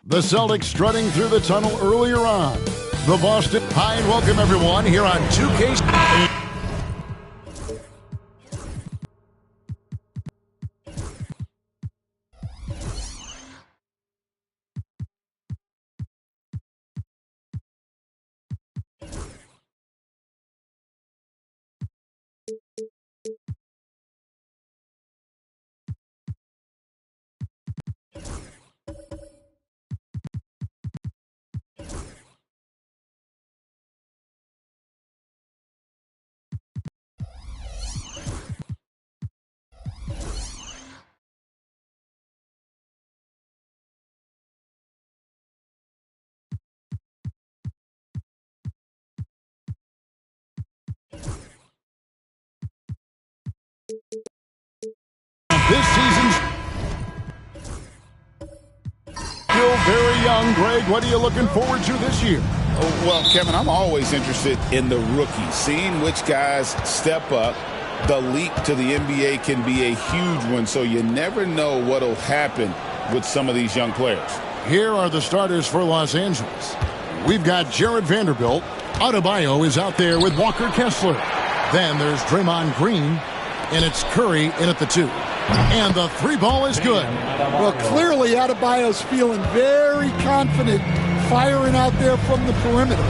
The Celtics strutting through the tunnel earlier on. The Boston. Hi and welcome everyone here on 2K. This season's still very young. Greg, what are you looking forward to this year? Oh, well, Kevin, I'm always interested in the rookies, seeing which guys step up. The leap to the NBA can be a huge one, so you never know what will happen with some of these young players. Here are the starters for Los Angeles. We've got Jared Vanderbilt, Adebayo is out there with Walker Kessler. Then there's Draymond Green, and it's Curry in at the 2. And the 3 ball is good. Well, clearly Adebayo's feeling very confident firing out there from the perimeter.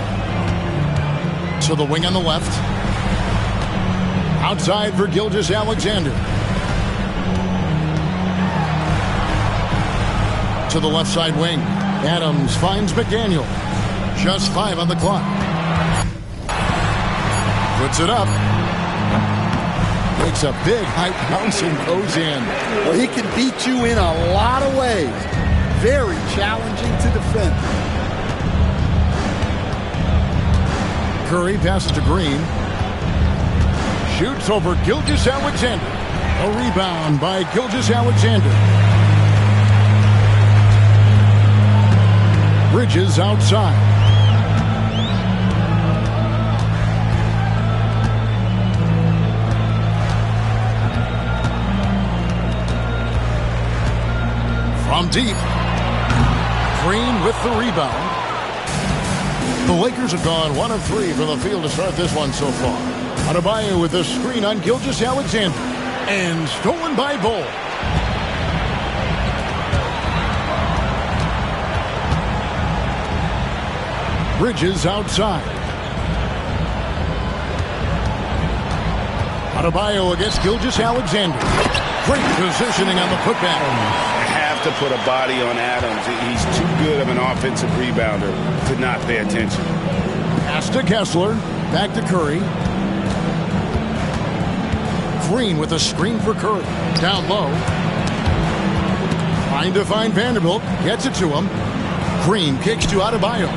To the wing on the left. Outside for Gilgeous-Alexander. To the left side wing. Adams finds McDaniel. Just 5 on the clock. Puts it up. Makes a big high bounce and goes in. Well, he can beat you in a lot of ways. Very challenging to defend. Curry passes to Green. Shoots over Gilgeous-Alexander. A rebound by Gilgeous-Alexander. Bridges outside. From deep. Green with the rebound. The Lakers have gone 1 of 3 from the field to start this one so far. Adebayo with a screen on Gilgeous-Alexander. And stolen by Bull. Bridges outside. Adebayo against Gilgeous-Alexander. Great positioning on the putback. To put a body on Adams. He's too good of an offensive rebounder to not pay attention. Pass to Kessler. Back to Curry. Green with a screen for Curry. Down low. Trying to find Vanderbilt. Gets it to him. Green kicks to Adebayo.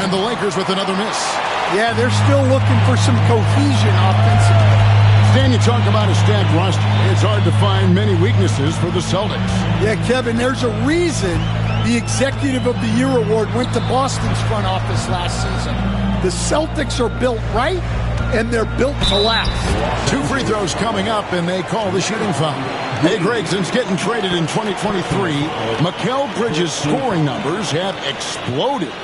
And the Lakers with another miss. Yeah, they're still looking for some cohesion offensively. Dan, you talk about a stacked roster. It's hard to find many weaknesses for the Celtics. Yeah, Kevin, there's a reason the Executive of the Year award went to Boston's front office last season. The Celtics are built right, and they're built to last. 2 free throws coming up, and they call the shooting foul. Hey, Greg, since getting traded in 2023, Mikal Bridges' scoring numbers have exploded.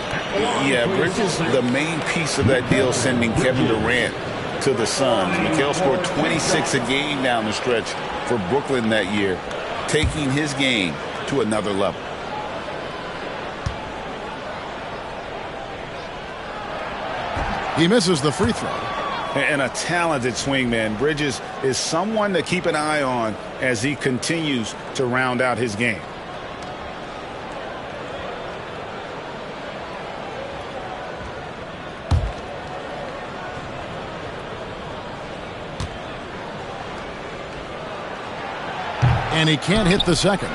Yeah, Bridges, the main piece of that deal, sending Kevin Durant to the Suns. Mikal scored 26 a game down the stretch for Brooklyn that year, taking his game to another level. He misses the free throw. And a talented swingman. Bridges is someone to keep an eye on as he continues to round out his game. And he can't hit the second.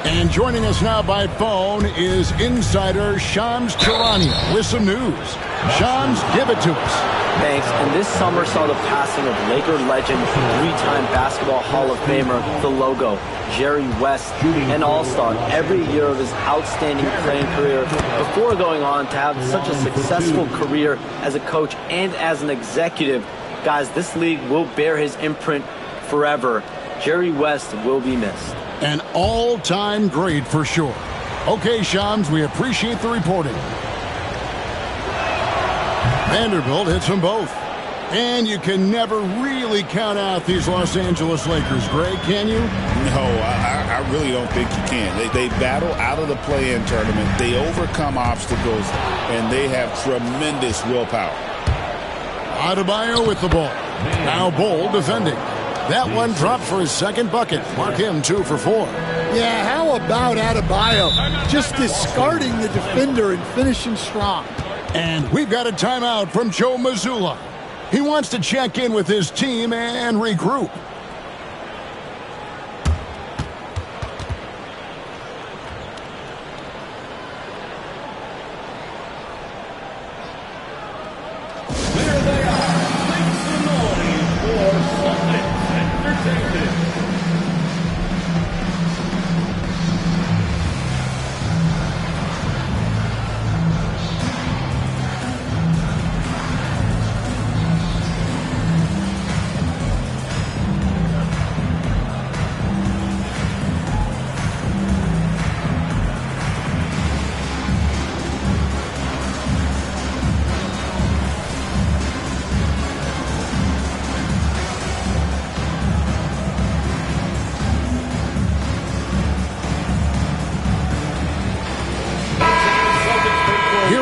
And joining us now by phone is insider Shams Charania with some news. Shams, give it to us. Thanks. And this summer saw the passing of Laker legend, 3-time Basketball Hall of Famer, the logo, Jerry West, an all-star every year of his outstanding playing career before going on to have such a successful career as a coach and as an executive. Guys, this league will bear his imprint forever. Jerry West will be missed. An all-time great for sure. Okay, Shams, we appreciate the reporting. Vanderbilt hits them both. And you can never really count out these Los Angeles Lakers, Greg, can you? No, I really don't think you can. They battle out of the play-in tournament. They overcome obstacles, and they have tremendous willpower. Adebayo with the ball. Now Bull defending. That one dropped for his second bucket. Mark him 2 for 4. Yeah, how about Adebayo? Just discarding the defender and finishing strong. And we've got a timeout from Joe Mazzulla. He wants to check in with his team and regroup. There they are. Make some noise for Celtics Entertainment.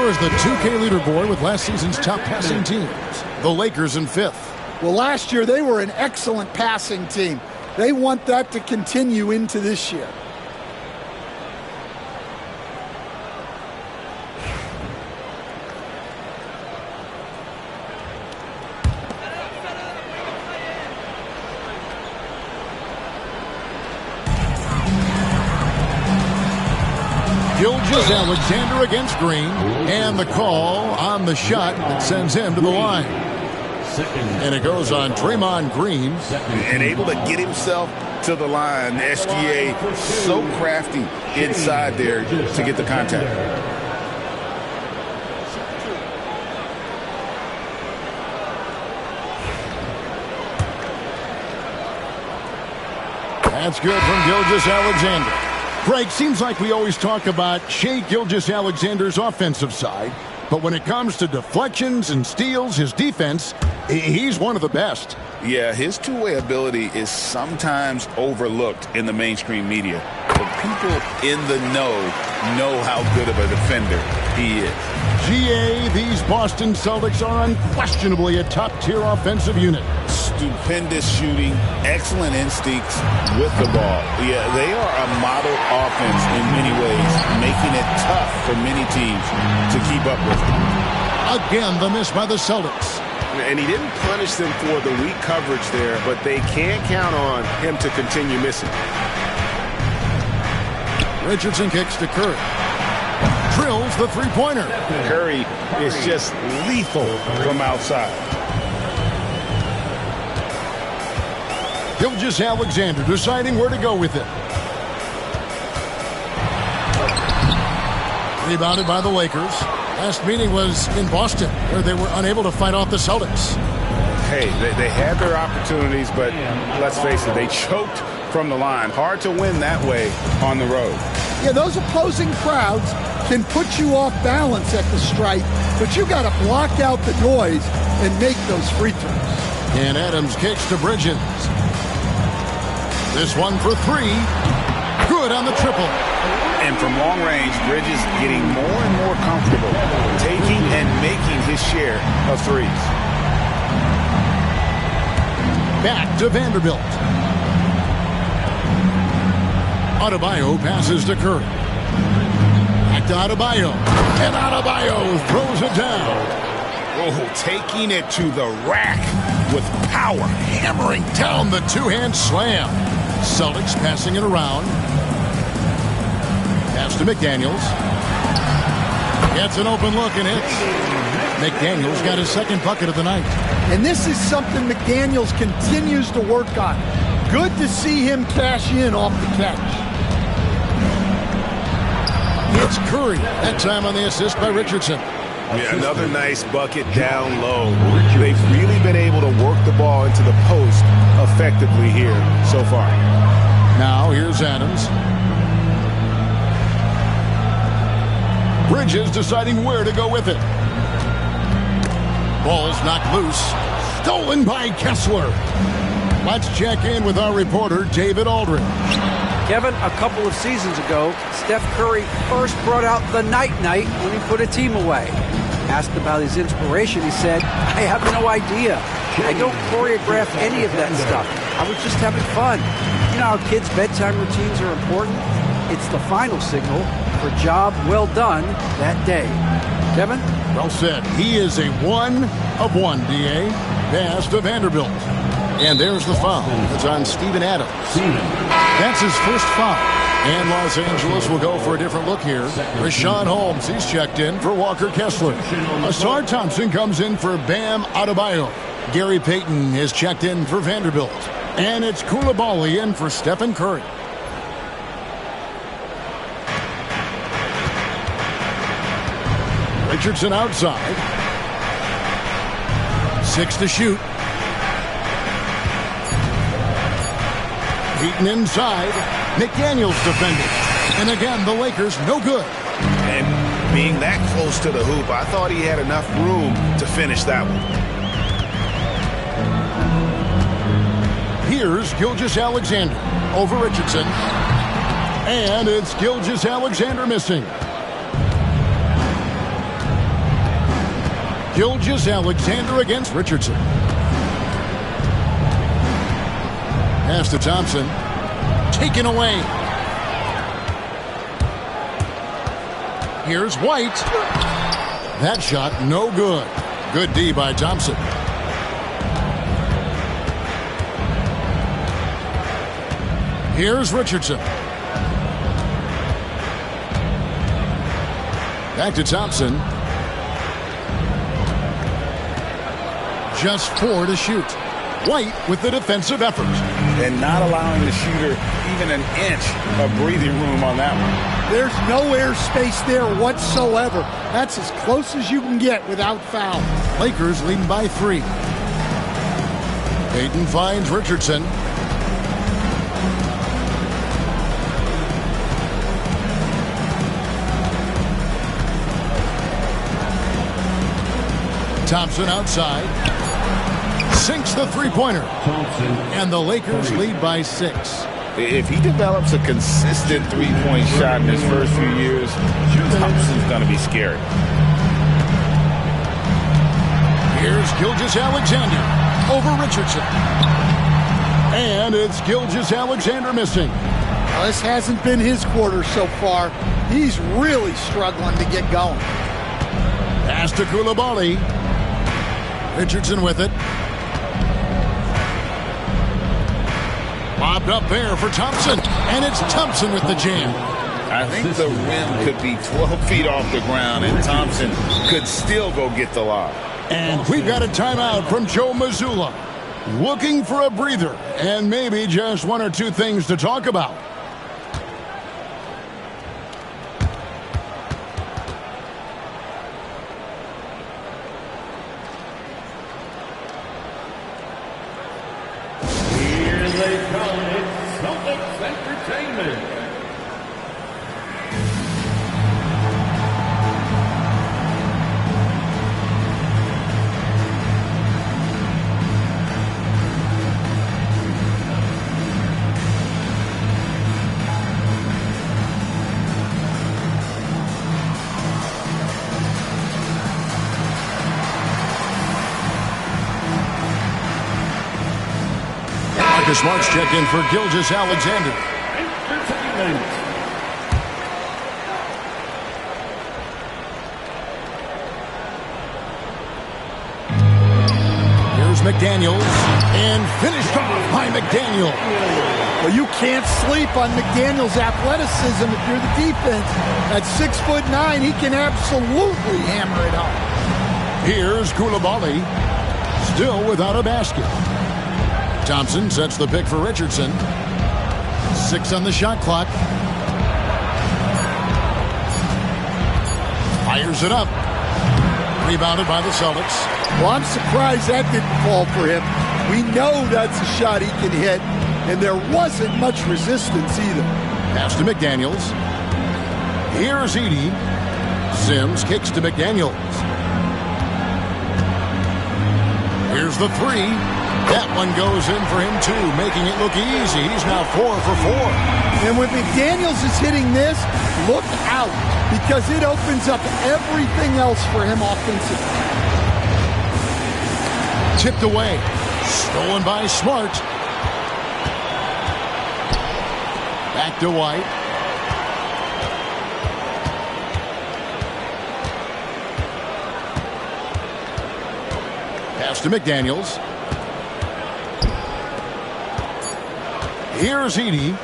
far as the 2K leaderboard with last season's top passing teams, the Lakers in 5th. Well, last year they were an excellent passing team. They want that to continue into this year. Gilgeous-Alexander against Green, and the call on the shot that sends him to the line. And it goes on Draymond Green. And able to get himself to the line. SGA so crafty inside there to get the contact. That's good from Gilgeous-Alexander. Greg, seems like we always talk about Shai Gilgeous-Alexander's offensive side, but when it comes to deflections and steals, his defense, he's one of the best. Yeah, his two-way ability is sometimes overlooked in the mainstream media. But people in the know how good of a defender he is. GA, these Boston Celtics are unquestionably a top-tier offensive unit. Stupendous shooting, excellent instincts with the ball. Yeah, they are a model offense in many ways, making it tough for many teams to keep up with. Again, the miss by the Celtics. And he didn't punish them for the weak coverage there, but they can't count on him to continue missing. Richardson kicks to Curry. Drills the three-pointer. Curry is just lethal from outside. Gilgeous-Alexander deciding where to go with it. Rebounded by the Lakers. Last meeting was in Boston, where they were unable to fight off the Celtics. Hey, they had their opportunities, but let's face it, they choked from the line. Hard to win that way on the road. Yeah, those opposing crowds can put you off balance at the stripe, but you got to block out the noise and make those free throws. And Adams kicks to Bridges. This one for three. Good on the triple. And from long range, Bridges getting more and more comfortable, taking and making his share of threes. Back to Vanderbilt. Adebayo passes to Curry. Back to Adebayo. And Adebayo throws it down. Oh, taking it to the rack with power. Hammering down the two-hand slam. Celtics passing it around. Pass to McDaniels. Gets an open look and hits. McDaniels got his second bucket of the night. And this is something McDaniels continues to work on. Good to see him cash in off the catch. It's Curry. That time on the assist by Richardson. Yeah, another nice bucket down low. They've really been able to work the ball into the post effectively here so far. Now here's Adams. Bridges deciding where to go with it. Ball's knocked loose. Stolen by Kessler. Let's check in with our reporter, David Aldridge. Kevin, a couple of seasons ago, Steph Curry first brought out the night-night when he put a team away. Asked about his inspiration, he said, I have no idea. I don't choreograph any of that stuff. I was just having fun. You know how kids' bedtime routines are important? It's the final signal for job well done that day. Kevin? Well said. He is a 1 of 1, D.A. Pass to Vanderbilt. And there's the foul. It's on Steven Adams. That's his first foul. And Los Angeles will go for a different look here. Rashawn Holmes, he's checked in for Walker Kessler. Asar Thompson comes in for Bam Adebayo. Gary Payton is checked in for Vanderbilt. And it's Koulibaly in for Stephen Curry. Richardson outside. 6 to shoot. Heaton inside. McDaniels defending. And again, the Lakers no good. And being that close to the hoop, I thought he had enough room to finish that one. Here's Gilgeous-Alexander over Richardson. And it's Gilgeous-Alexander missing. Gilgeous-Alexander against Richardson. Pass to Thompson. Taken away. Here's White. That shot no good. Good D by Thompson. Here's Richardson. Back to Thompson. Just 4 to shoot. White with the defensive effort. And not allowing the shooter even an inch of breathing room on that one. There's no airspace there whatsoever. That's as close as you can get without foul. Lakers leading by 3. Payton finds Richardson. Thompson outside. Sinks the three-pointer. And the Lakers lead by 6. If he develops a consistent three-point shot in his first few years, Thompson's going to be scary. Here's Gilgeous-Alexander over Richardson. And it's Gilgeous-Alexander missing. Well, this hasn't been his quarter so far. He's really struggling to get going. Pass to Coulibaly. Richardson with it. Lobbed up there for Thompson. And it's Thompson with the jam. I think the rim could be 12 feet off the ground, and Thompson could still go get the lob. And we've got a timeout from Joe Mazzulla. Looking for a breather and maybe just 1 or 2 things to talk about. Here they come. It's Celtics Entertainment. Marcus Smart's check in for Gilgeous-Alexander. Entertainment. Here's McDaniels. And finished off by McDaniel. Well, you can't sleep on McDaniel's athleticism if you're the defense. At 6'9", he can absolutely hammer it home. Here's Coulibaly. Still without a basket. Thompson sets the pick for Richardson. 6 on the shot clock. Fires it up. Rebounded by the Celtics. Well, I'm surprised that didn't fall for him. We know that's a shot he can hit, and there wasn't much resistance either. Pass to McDaniels. Here's Edey. Sims kicks to McDaniels. Here's the 3. That one goes in for him, too, making it look easy. He's now 4 for 4. And when McDaniels is hitting this, look out, because it opens up everything else for him offensively. Tipped away. Stolen by Smart. Back to White. Pass to McDaniels. Here's Edey.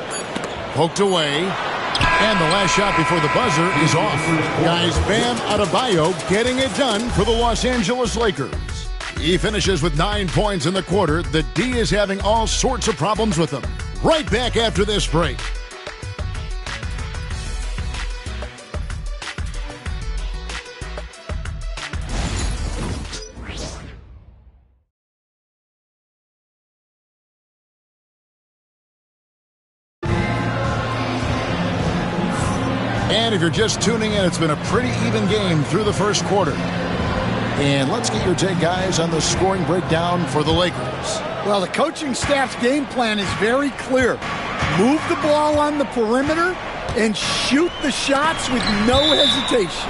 Poked away. And the last shot before the buzzer is off. Guys, Bam Adebayo getting it done for the Los Angeles Lakers. He finishes with 9 points in the quarter. The D is having all sorts of problems with him. Right back after this break. And if you're just tuning in, it's been a pretty even game through the first quarter. And let's get your take, guys, on the scoring breakdown for the Lakers. Well, the coaching staff's game plan is very clear. Move the ball on the perimeter and shoot the shots with no hesitation.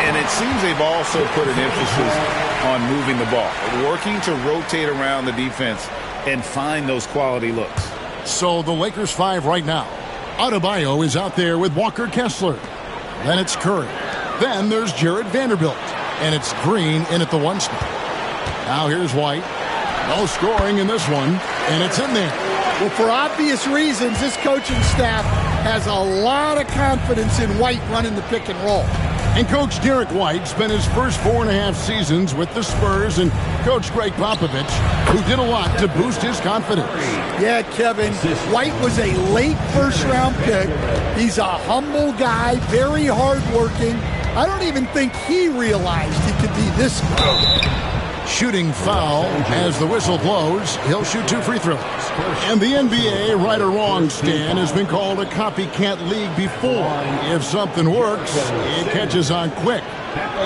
And it seems they've also put an emphasis on moving the ball, working to rotate around the defense and find those quality looks. So the Lakers 5 right now. Adebayo is out there with Walker Kessler. Then it's Curry. Then there's Jared Vanderbilt. And it's Green in at the 1 spot. Now here's White. No scoring in this one. And it's in there. Well, for obvious reasons, this coaching staff has a lot of confidence in White running the pick and roll. And Coach Derek White spent his first 4.5 seasons with the Spurs and Coach Greg Popovich, who did a lot to boost his confidence. Yeah, Kevin, White was a late first-round pick. He's a humble guy, very hardworking. I don't even think he realized he could be this good. Shooting foul as the whistle blows. He'll shoot 2 free throws. And the NBA, right or wrong, Stan, has been called a copycat league before. If something works, it catches on quick.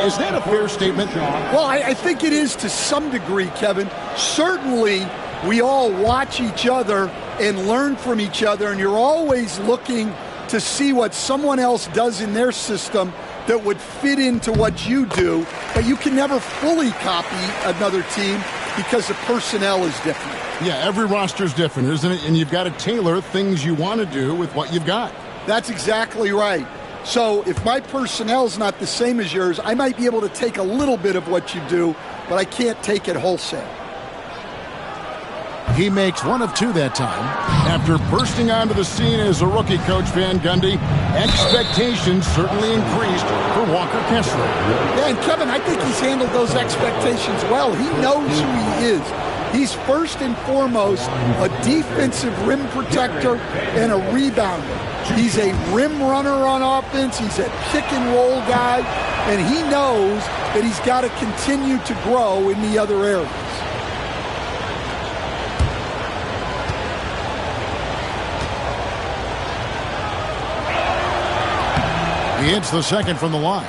Is that a fair statement? Well, I think it is to some degree, Kevin. Certainly, we all watch each other and learn from each other, and you're always looking to see what someone else does in their system that would fit into what you do, but you can never fully copy another team because the personnel is different. Yeah, every roster is different, isn't it? And you've got to tailor things you want to do with what you've got. That's exactly right. So if my personnel's not the same as yours, I might be able to take a little bit of what you do, but I can't take it wholesale. He makes 1 of 2 that time. After bursting onto the scene as a rookie, Coach Van Gundy, expectations certainly increased for Walker Kessler. Yeah, and Kevin, I think he's handled those expectations well. He knows who he is. He's first and foremost a defensive rim protector and a rebounder. He's a rim runner on offense. He's a pick and roll guy, and he knows that he's got to continue to grow in the other areas. He hits the second from the line.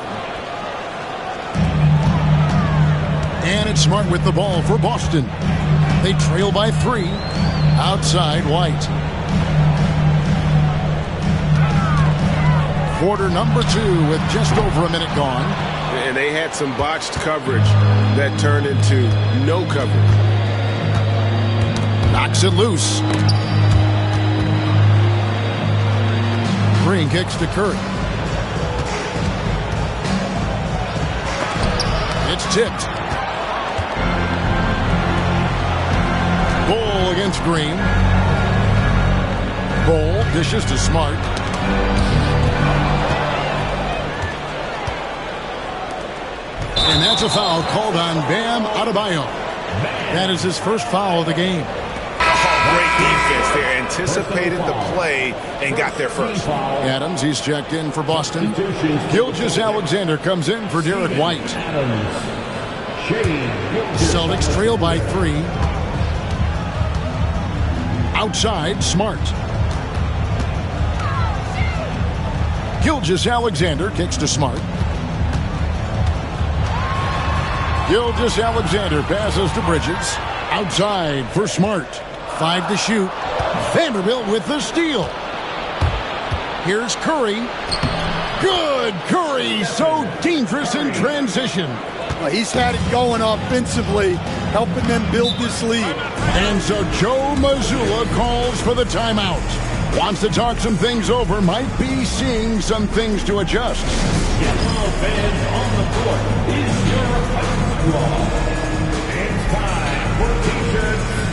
And it's Smart with the ball for Boston. They trail by 3. Outside, White. Quarter number 2 with just over a minute gone. And they had some botched coverage that turned into no coverage. Knocks it loose. Green kicks to Curry. It's tipped. Ball against Green. Ball dishes to Smart. And that's a foul called on Bam Adebayo. That is his first foul of the game. Great defense there. Anticipated the play and got there first. Adams, he's checked in for Boston. Gilgeous-Alexander comes in for Derek White. Celtics trail by 3. Outside, Smart. Gilgeous-Alexander kicks to Smart. Gilgeous-Alexander passes to Bridges. Outside for Smart. 5 to shoot. Vanderbilt with the steal. Here's Curry. Good Curry, so dangerous in transition. Well, he's had it going offensively, helping them build this lead. And so Joe Mazzulla calls for the timeout. Wants to talk some things over, might be seeing some things to adjust. Yellow fans on the court is your ball. It's time for T-shirts.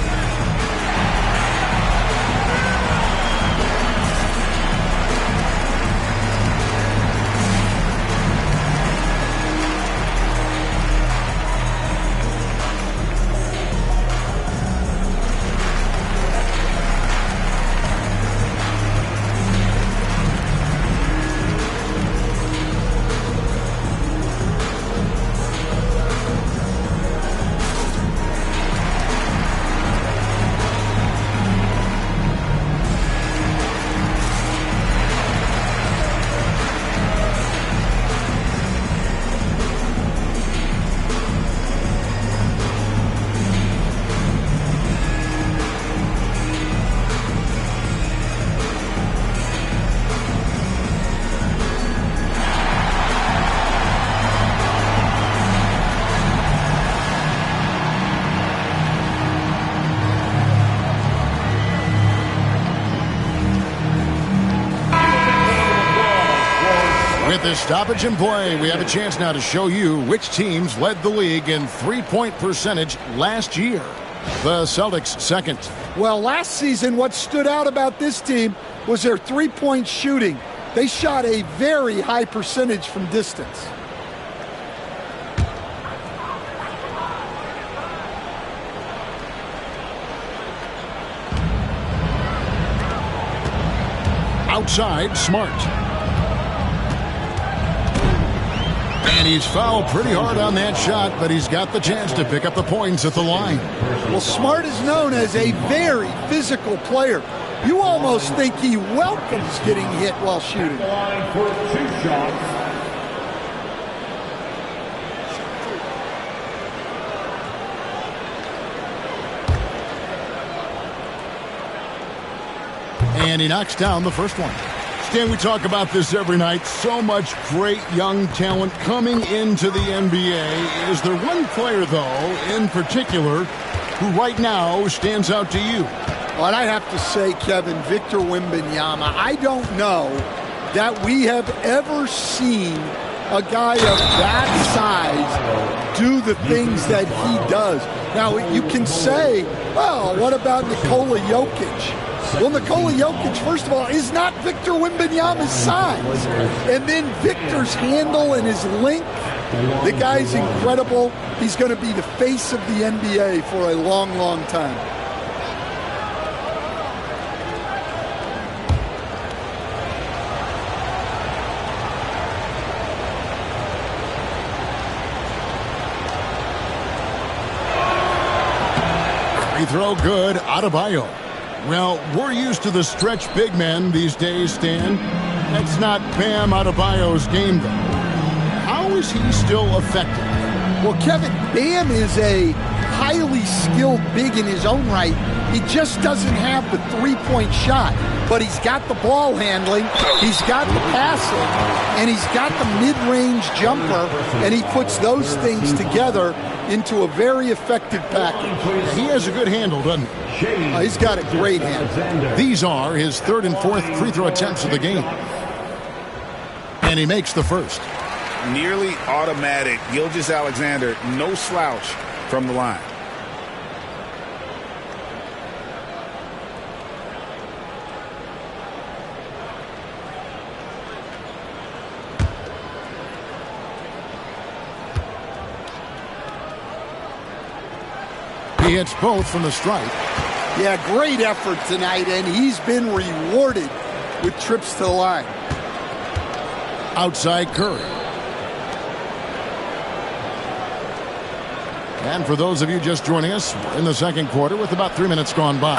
With this stoppage in play, we have a chance now to show you which teams led the league in three-point percentage last year. The Celtics second. Well, last season, what stood out about this team was their three-point shooting. They shot a very high percentage from distance. Outside, Smart. And he's fouled pretty hard on that shot, but he's got the chance to pick up the points at the line. Well, Smart is known as a very physical player. You almost think he welcomes getting hit while shooting. Line for 2 shots. And he knocks down the first one. Stan, we talk about this every night. So much great young talent coming into the NBA. Is there one player, though, in particular, who right now stands out to you? Well, I have to say, Kevin, Victor Wembanyama. I don't know that we have ever seen a guy of that size do the things that he does. Now, you can say, well, what about Nikola Jokic? Well, Nikola Jokic, first of all, is not Victor Wembanyama's size. And then Victor's handle and his length, the guy's incredible. He's going to be the face of the NBA for a long, long time. Free throw good, Adebayo. Well, we're used to the stretch big men these days, Stan. That's not Bam Adebayo's game, though. How is he still effective? Well, Kevin, Bam is a highly skilled big in his own right. He just doesn't have the three-point shot, but he's got the ball handling, he's got the passing, and he's got the mid-range jumper, and he puts those things together into a very effective package. He has a good handle, doesn't he? He's got a great handle. These are his third and fourth free throw attempts of the game. And he makes the first. Nearly automatic. Gilgeous-Alexander, no slouch from the line. He hits both from the stripe. Yeah, great effort tonight, and he's been rewarded with trips to the line. Outside Curry. And for those of you just joining us, we're in the second quarter with about 3 minutes gone by.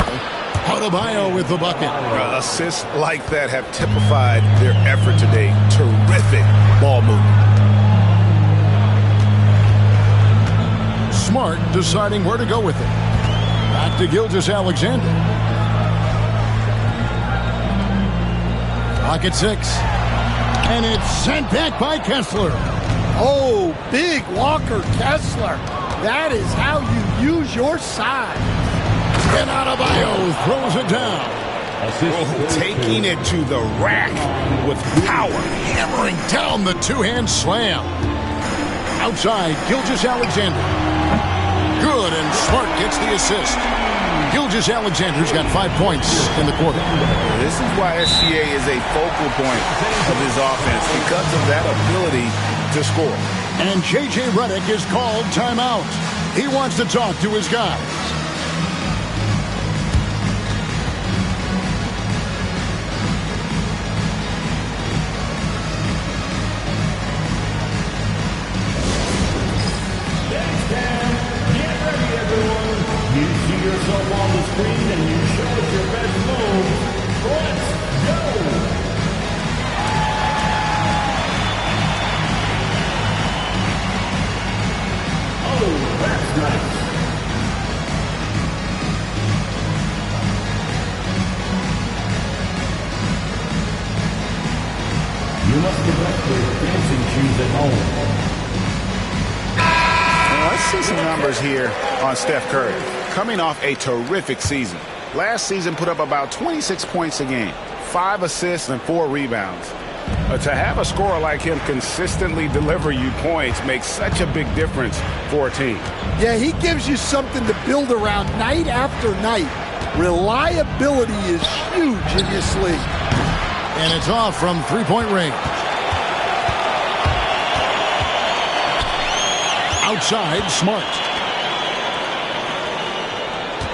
Adebayo with the bucket. Assists like that have typified their effort today. Terrific ball movement. Smart deciding where to go with it. Back to Gilgeous-Alexander. Pocket 6. And it's sent back by Kessler. Oh, big Walker Kessler. That is how you use your size. And Adebayo throws it down. Taking it to the rack with power. Hammering down the two-hand slam. Outside, Gilgeous-Alexander. Good, and Smart gets the assist. Gilgeous-Alexander's got 5 points in the quarter. This is why SGA is a focal point of his offense, because of that ability to score. And J.J. Redick is called timeout. He wants to talk to his guys. Yourself on the screen and you show us your best move. Let's go! Oh, that's nice. You must have left your dancing shoes at home. Let's see some numbers here on Steph Curry. Coming off a terrific season. Last season put up about 26 points a game, 5 assists and 4 rebounds. To have a scorer like him consistently deliver you points makes such a big difference for a team. Yeah, he gives you something to build around night after night. Reliability is huge in this league. And it's off from three-point range. Outside, Smart.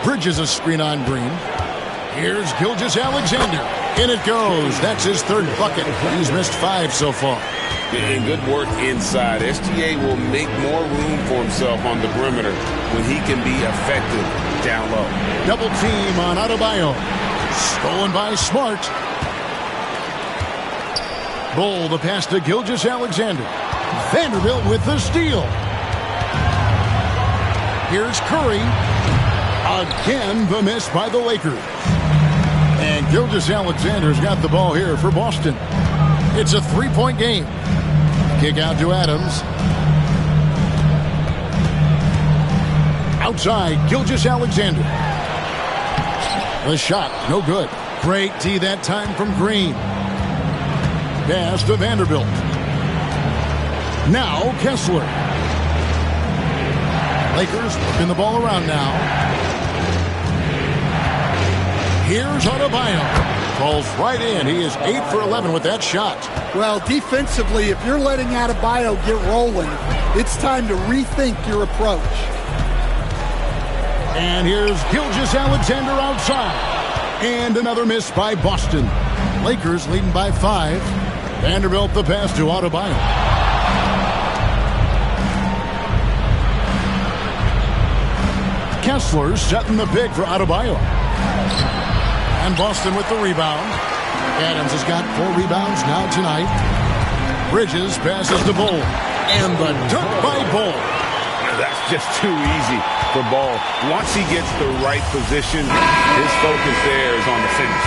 Bridges a screen on Green. Here's Gilgeous-Alexander. In it goes. That's his third bucket. He's missed 5 so far. And good work inside. SGA will make more room for himself on the perimeter when he can be effective down low. Double team on Adebayo. Stolen by Smart. Bull the pass to Gilgeous-Alexander. Vanderbilt with the steal. Here's Curry. Again, the miss by the Lakers. And Gilgeous-Alexander's got the ball here for Boston. It's a 3-point game. Kick out to Adams. Outside, Gilgeous-Alexander. The shot, no good. Great tee that time from Green. Pass to Vanderbilt. Now Kessler. Lakers working the ball around now. Here's Adebayo. Falls right in. He is 8 for 11 with that shot. Well, defensively, if you're letting Adebayo get rolling, it's time to rethink your approach. And here's Gilgeous-Alexander outside. And another miss by Boston. Lakers leading by 5. Vanderbilt the pass to Adebayo. Kessler setting the pick for Adebayo. And Boston with the rebound. Adams has got 4 rebounds now tonight. Bridges passes to Bull. And the dunk by Bull. That's just too easy for Ball. Once he gets the right position, his focus there is on the finish.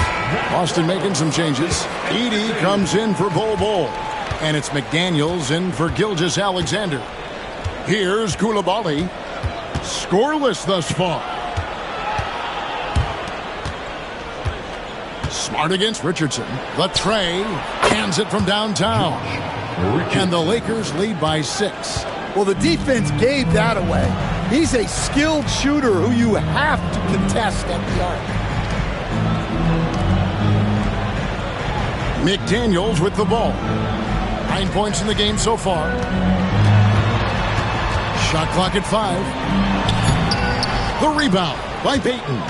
Boston making some changes. Edey comes in for Bull. And it's McDaniels in for Gilgeous-Alexander. Here's Coulibaly. Scoreless thus far. Smart against Richardson. The tray. Hands it from downtown. And the Lakers lead by 6. Well, the defense gave that away. He's a skilled shooter who you have to contest at the arc. McDaniels with the ball. 9 points in the game so far. Shot clock at 5. The rebound by Payton.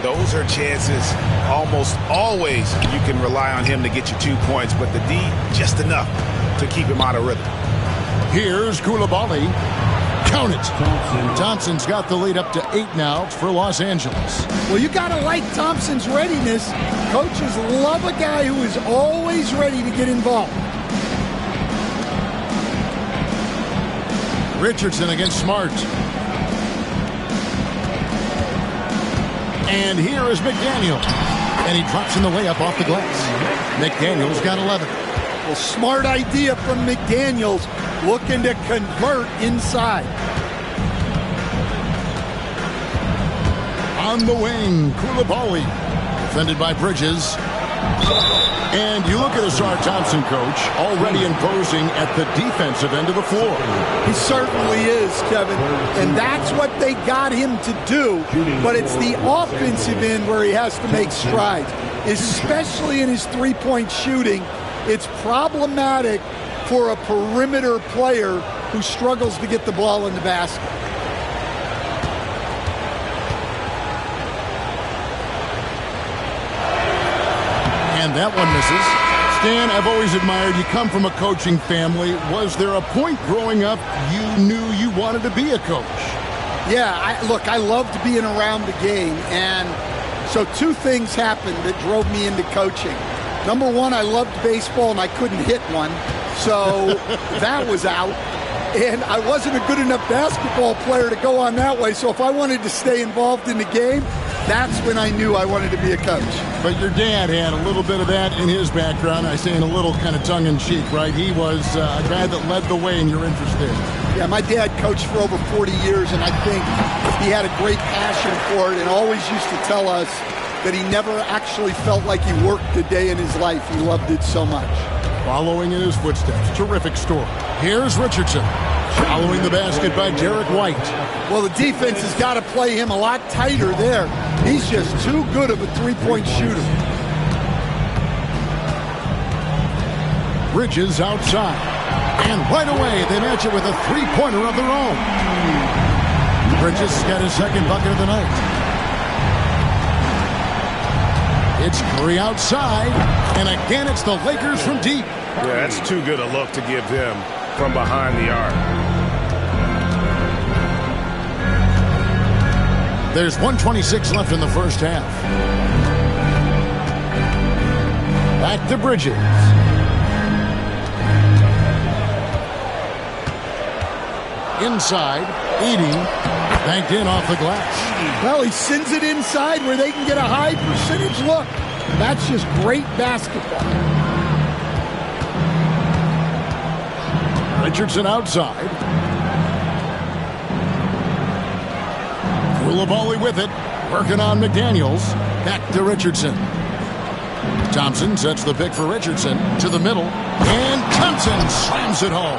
Those are chances. Almost always you can rely on him to get you 2 points, but the D, just enough to keep him out of rhythm. Here's Coulibaly. Count it. Thompson's got the lead up to 8 now for Los Angeles. Well, you got to like Thompson's readiness. Coaches love a guy who is always ready to get involved. Richardson against Smart. And here is McDaniel. And he drops in the layup off the glass. McDaniel's got 11. Well, smart idea from McDaniels, looking to convert inside. On the wing, Coulibaly. Defended by Bridges. And you look at Asar Thompson, coach, already imposing at the defensive end of the floor. He certainly is, Kevin. And that's what they got him to do. But it's the offensive end where he has to make strides, especially in his three-point shooting. It's problematic for a perimeter player who struggles to get the ball in the basket. And that one misses. Stan, I've always admired you. Come from a coaching family. Was there a point growing up you knew you wanted to be a coach? Yeah, I loved being around the game. And so 2 things happened that drove me into coaching. Number 1, I loved baseball and I couldn't hit one. So that was out. And I wasn't a good enough basketball player to go on that way. So if I wanted to stay involved in the game, that's when I knew I wanted to be a coach. But your dad had a little bit of that in his background. I say in a little kind of tongue-in-cheek, right? He was a guy that led the way in your interest there. Yeah, my dad coached for over 40 years, and I think he had a great passion for it and always used to tell us that he never actually felt like he worked a day in his life. He loved it so much. following in his footsteps. Terrific story. Here's Richardson. Following the basket by Derek White. Well, the defense has got to play him a lot tighter there. He's just too good of a three-point shooter. Bridges outside. And right away, they match it with a three-pointer of their own. Bridges got his second bucket of the night. It's Curry outside. And again, it's the Lakers from deep. Yeah, that's too good a look to give them from behind the arc. There's 1:26 left in the first half. Back to Bridges. Inside, eating, banked in off the glass. Well, he sends it inside where they can get a high percentage look. That's just great basketball. Richardson outside. Koulibaly with it. Working on McDaniels. Back to Richardson. Thompson sets the pick for Richardson to the middle. And Thompson slams it home.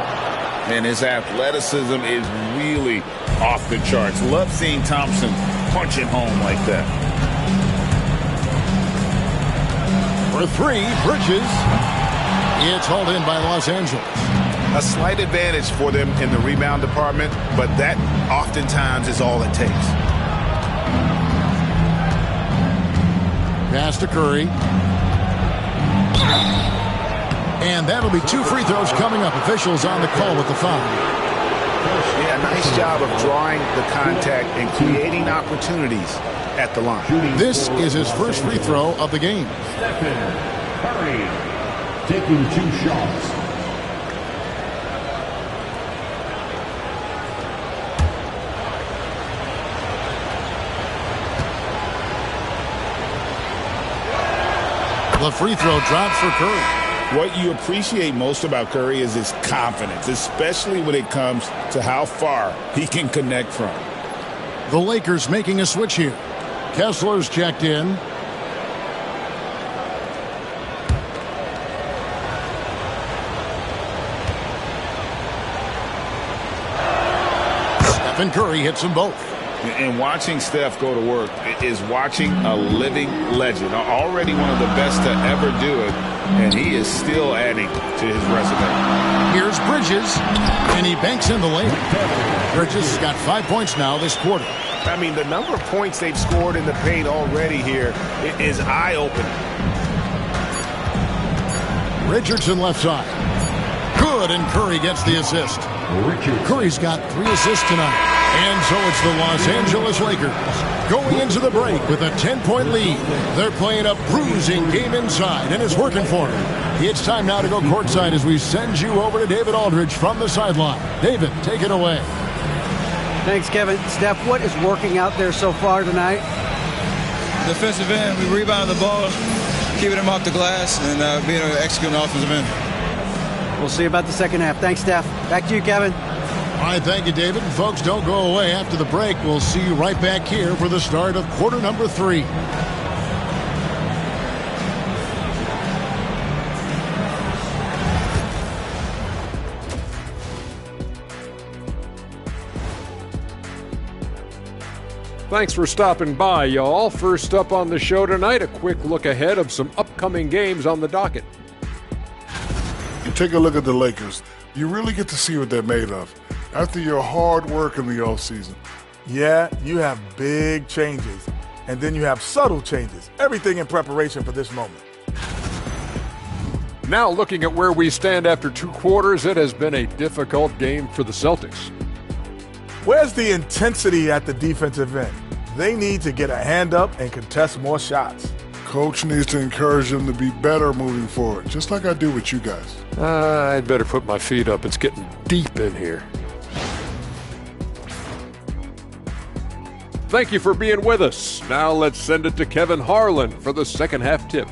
And his athleticism is really off the charts. Love seeing Thompson punch it home like that. For three, Bridges. It's hauled in by Los Angeles. A slight advantage for them in the rebound department, but that oftentimes is all it takes. Pass to Curry. And that'll be 2 free throws coming up. Officials on the call with the foul. Yeah, nice job of drawing the contact and creating opportunities at the line. This is his first free throw of the game. Stephen Curry taking 2 shots. The free throw drops for Curry. What you appreciate most about Curry is his confidence, especially when it comes to how far he can connect from. The Lakers making a switch here. Kessler's checked in. Stephen Curry hits them both. And watching Steph go to work is watching a living legend. Already one of the best to ever do it, and he is still adding to his resume. Here's Bridges, and he banks in the layup. Bridges has got 5 points now this quarter. I mean, the number of points they've scored in the paint already here is eye-opening. Richardson left side. Good, and Curry gets the assist. Curry's got 3 assists tonight. And so it's the Los Angeles Lakers going into the break with a 10-point lead. They're playing a bruising game inside, and it's working for them. It's time now to go courtside as we send you over to David Aldridge from the sideline. David, take it away. Thanks, Kevin. Steph, what is working out there so far tonight? Defensive end, we rebound the ball, keeping them off the glass, and being able to execute an offensive end. We'll see about the second half. Thanks, Steph. Back to you, Kevin. All right, thank you, David. And folks, don't go away. After the break, we'll see you right back here for the start of quarter number 3. Thanks for stopping by, y'all. First up on the show tonight, a quick look ahead of some upcoming games on the docket. You take a look at the Lakers, you really get to see what they're made of after your hard work in the offseason. Yeah, you have big changes, and then you have subtle changes. Everything in preparation for this moment. Now looking at where we stand after 2 quarters, it has been a difficult game for the Celtics. Where's the intensity at the defensive end? They need to get a hand up and contest more shots. Coach needs to encourage them to be better moving forward, just like I do with you guys. I'd better put my feet up. It's getting deep in here. Thank you for being with us. Now let's send it to Kevin Harlan for the second half tip.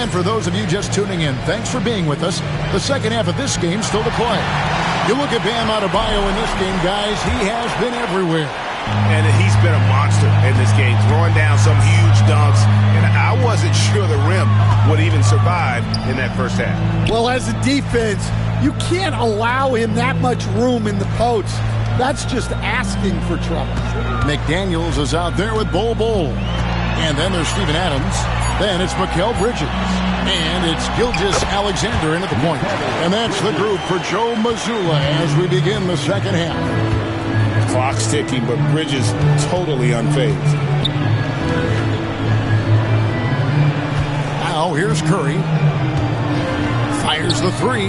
And for those of you just tuning in, thanks for being with us. The second half of this game still to play. You look at Bam Adebayo in this game, guys, he has been everywhere. And he's been a monster in this game, throwing down some huge dunks. And I wasn't sure the rim would even survive in that first half. Well, as a defense, you can't allow him that much room in the post. That's just asking for trouble. McDaniels is out there with Bol Bol. And then there's Steven Adams. Then it's Mikal Bridges. And it's Gilgeous-Alexander in at the point. And that's the group for Joe Mazzulla as we begin the second half. Clock's ticking, but Bridges totally unfazed. Now here's Curry. Fires the three.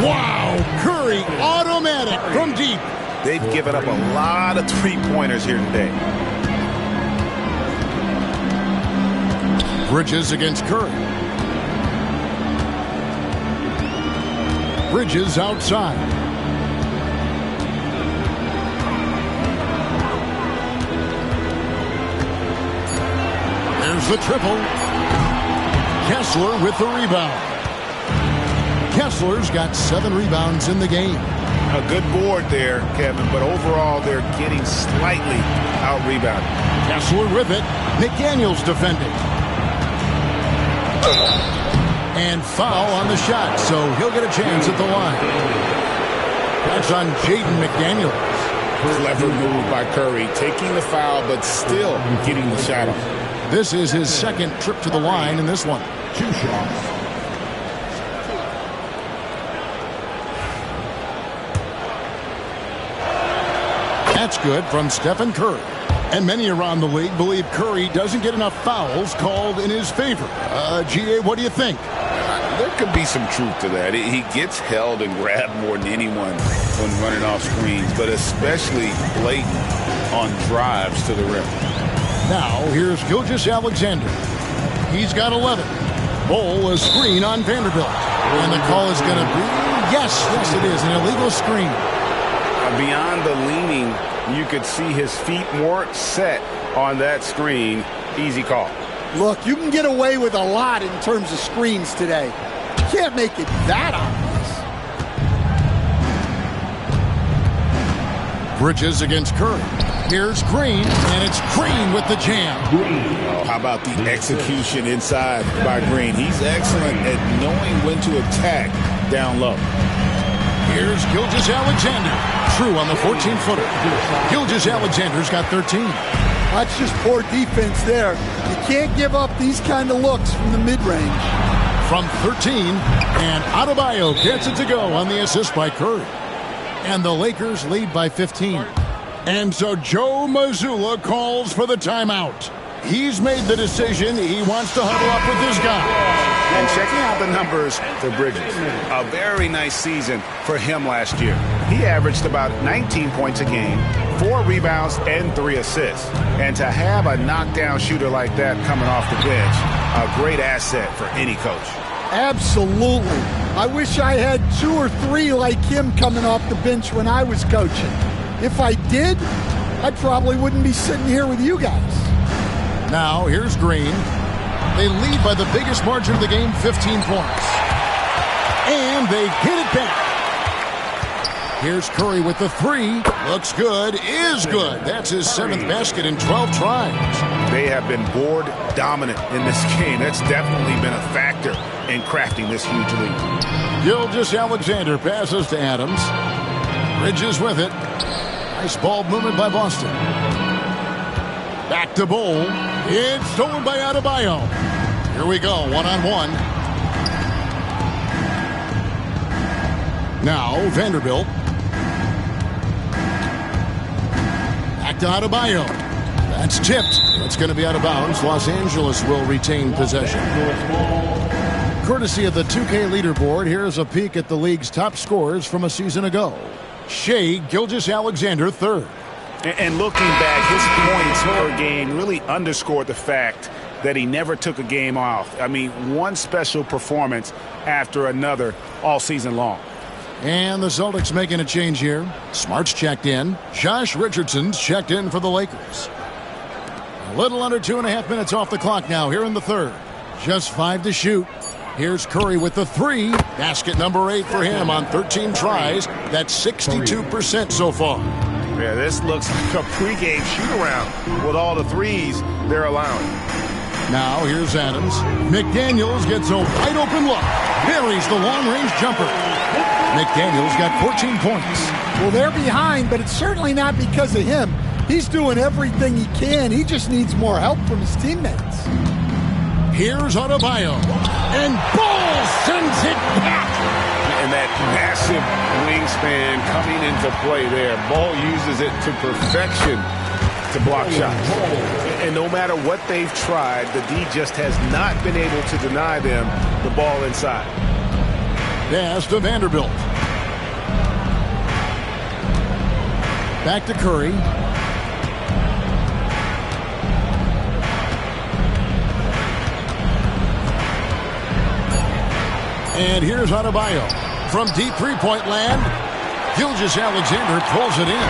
Wow! Curry automatic from deep. They've given up a lot of three-pointers here today. Bridges against Curry. Bridges outside. There's the triple. Kessler with the rebound. Kessler's got 7 rebounds in the game. A good board there, Kevin, but overall they're getting slightly out-rebounded. Kessler with it. McDaniels defending. And foul on the shot, so he'll get a chance at the line. That's on Jaden McDaniels. Clever move by Curry, taking the foul, but still getting the shot off. This is his second trip to the line in this one. 2 shots. That's good from Stephen Curry. And many around the league believe Curry doesn't get enough fouls called in his favor. G.A., what do you think? There could be some truth to that. He gets held and grabbed more than anyone when running off screens, but especially late on drives to the rim. Now, here's Gilgeous-Alexander. He's got 11. Bol, a screen on Vanderbilt. And the call is going to be, yes, it is, an illegal screen. Beyond the leaning, you could see his feet more set on that screen. Easy call. Look, you can get away with a lot in terms of screens today. You can't make it that obvious. Bridges against Curry. Here's Green, and it's Green with the jam. Oh, how about the execution inside by Green? He's excellent at knowing when to attack down low. Here's Gilgeous-Alexander. True on the 14-footer. Gilgeous-Alexander's got 13. That's just poor defense there. You can't give up these kind of looks from the mid-range. From 13, and Adebayo gets it to go on the assist by Curry. And the Lakers lead by 15. And so Joe Mazzulla calls for the timeout. He's made the decision. He wants to huddle up with his guys. And checking out the numbers for Bridges, a very nice season for him last year. He averaged about 19 points a game, 4 rebounds, and 3 assists. And to have a knockdown shooter like that coming off the bench, a great asset for any coach. Absolutely. I wish I had 2 or 3 like him coming off the bench when I was coaching. If I did, I probably wouldn't be sitting here with you guys. Now, here's Green. They lead by the biggest margin of the game, 15 points. And they hit it back. Here's Curry with the 3. Looks good, is good. That's his 7th basket in 12 tries. They have been board dominant in this game. That's definitely been a factor in crafting this huge lead. Gilgeous-Alexander passes to Adams. Bridges with it. Nice ball movement by Boston. Back to Bol. It's stolen by Adebayo. Here we go, one-on-one. Now, Vanderbilt. Back to Adebayo. That's tipped. It's going to be out of bounds. Los Angeles will retain possession. Courtesy of the 2K leaderboard, here's a peek at the league's top scorers from a season ago. Shai Gilgeous-Alexander, 3rd. And looking back, his points per game really underscored the fact that he never took a game off. I mean, one special performance after another all season long. And the Celtics making a change here. Smart's checked in. Josh Richardson's checked in for the Lakers. A little under 2.5 minutes off the clock now here in the 3rd. Just 5 to shoot. Here's Curry with the three. Basket number 8 for him on 13 tries. That's 62% so far. Yeah, this looks like a pregame shoot-around with all the threes they're allowing. Now here's Adams. McDaniels gets a wide-open look. Buries the long-range jumper. McDaniels got 14 points. Well, they're behind, but it's certainly not because of him. He's doing everything he can. He just needs more help from his teammates. Here's Adebayo. And Ball sends it back. And that massive wingspan coming into play there. Ball uses it to perfection to block shots. And no matter what they've tried, the D just has not been able to deny them the ball inside. Pass to Vanderbilt. Back to Curry. And here's Adebayo. From deep three-point land, Gilgeous-Alexander pulls it in.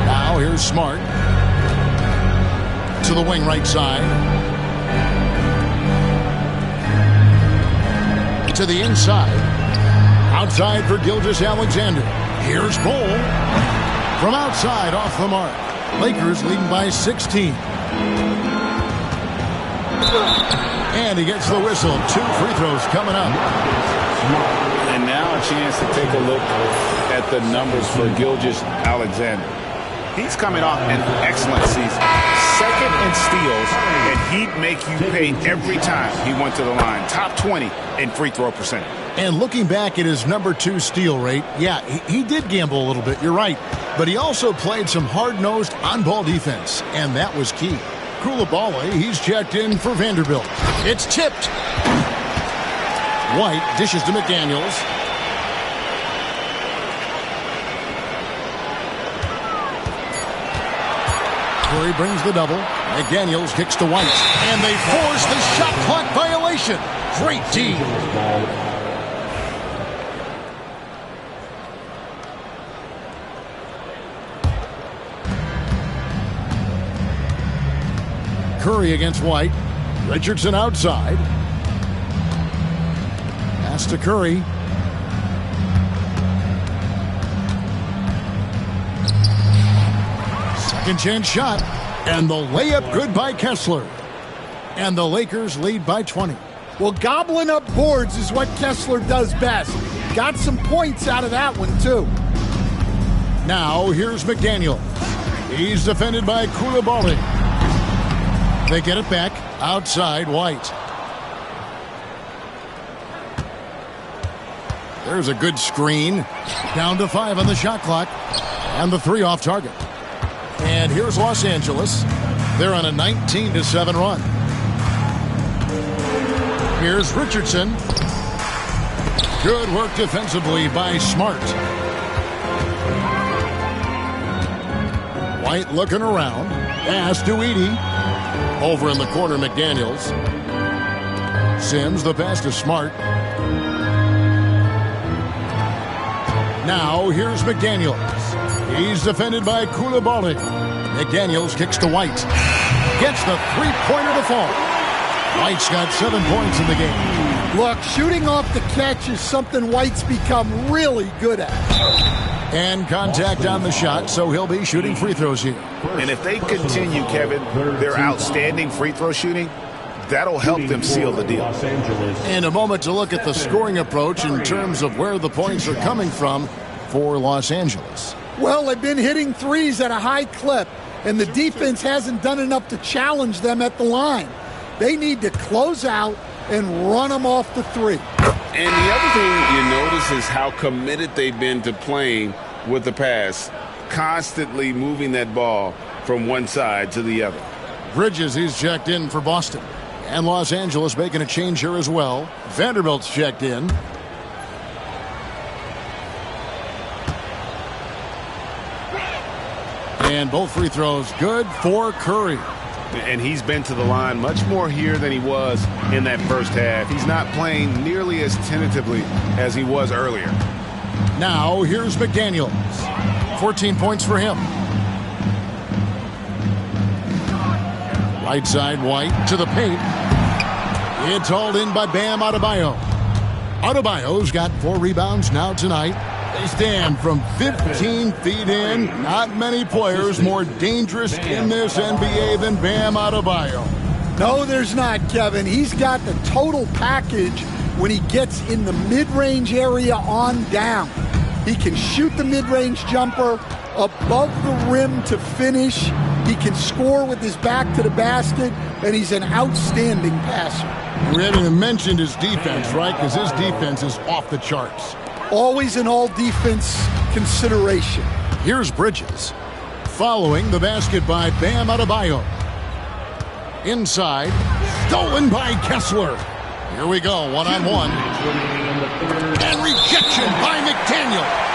Now here's Smart. To the wing right side. To the inside. Outside for Gilgeous-Alexander. Here's Bull. From outside, off the mark. Lakers leading by 16. And he gets the whistle. 2 free throws coming up. And now a chance to take a look at the numbers for Gilgeous-Alexander. He's coming off an excellent season. Second in steals, and he'd make you pay every time he went to the line. Top 20 in free throw percentage. And looking back at his number 2 steal rate, yeah, he did gamble a little bit, you're right. But he also played some hard-nosed on-ball defense, and that was key. Koulibaly, he's checked in for Vanderbilt. It's tipped. White dishes to McDaniels. Curry brings the double. McDaniels kicks to White. And they force the shot clock violation. Great D. Curry against White. Richardson outside. Pass to Curry. Second chance shot. And the layup good by Kessler. And the Lakers lead by 20. Well, gobbling up boards is what Kessler does best. Got some points out of that one, too. Now, here's McDaniel. He's defended by Koulibaly. They get it back. Outside, White. There's a good screen. Down to 5 on the shot clock. And the 3 off target. And here's Los Angeles. They're on a 19-7 run. Here's Richardson. Good work defensively by Smart. White looking around. Pass to Edey. Over in the corner, McDaniels. Sims, the pass to Smart. Now, here's McDaniels. He's defended by Koulibaly. McDaniels kicks to White. Gets the three-pointer to fall. White's got 7 points in the game. Look, shooting off the catch is something White's become really good at. And contact on the shot, so he'll be shooting free throws here. And if they continue, Kevin, their outstanding free throw shooting, that'll help them seal the deal. In a moment to look at the scoring approach in terms of where the points are coming from for Los Angeles. Well, they've been hitting threes at a high clip, and the defense hasn't done enough to challenge them at the line. They need to close out and run them off the three. And the other thing you notice is how committed they've been to playing with the pass, constantly moving that ball from one side to the other. Bridges, he's checked in for Boston. And Los Angeles making a change here as well. Vanderbilt's checked in. And both free throws good for Curry. And he's been to the line much more here than he was in that first half. He's not playing nearly as tentatively as he was earlier. Now, here's McDaniels. 14 points for him. Right side, White to the paint. It's hauled in by Bam Adebayo. Adebayo's got 4 rebounds now tonight. They stand from 15 feet in. Not many players more dangerous in this NBA than Bam Adebayo. No, there's not, Kevin. He's got the total package when he gets in the mid-range area on down. He can shoot the mid-range jumper above the rim to finish. He can score with his back to the basket, and he's an outstanding passer. We haven't even mentioned his defense, right? Because his defense is off the charts. Always an all-defense consideration. Here's Bridges. Following the basket by Bam Adebayo. Inside, stolen by Kessler. Here we go, one-on-one. And rejection by McDaniel.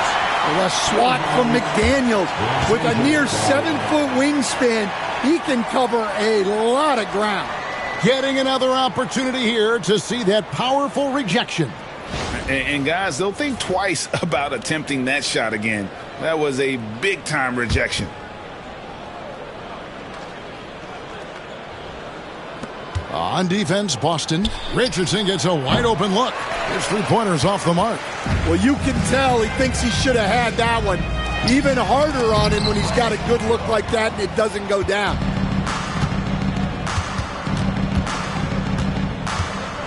A swat from McDaniels. With a near 7-foot wingspan, he can cover a lot of ground. Getting another opportunity here to see that powerful rejection. And guys, they'll think twice about attempting that shot again. That was a big-time rejection. On defense, Boston. Richardson gets a wide-open look. His 3-pointer's off the mark. Well, you can tell he thinks he should have had that one. Even harder on him when he's got a good look like that and it doesn't go down.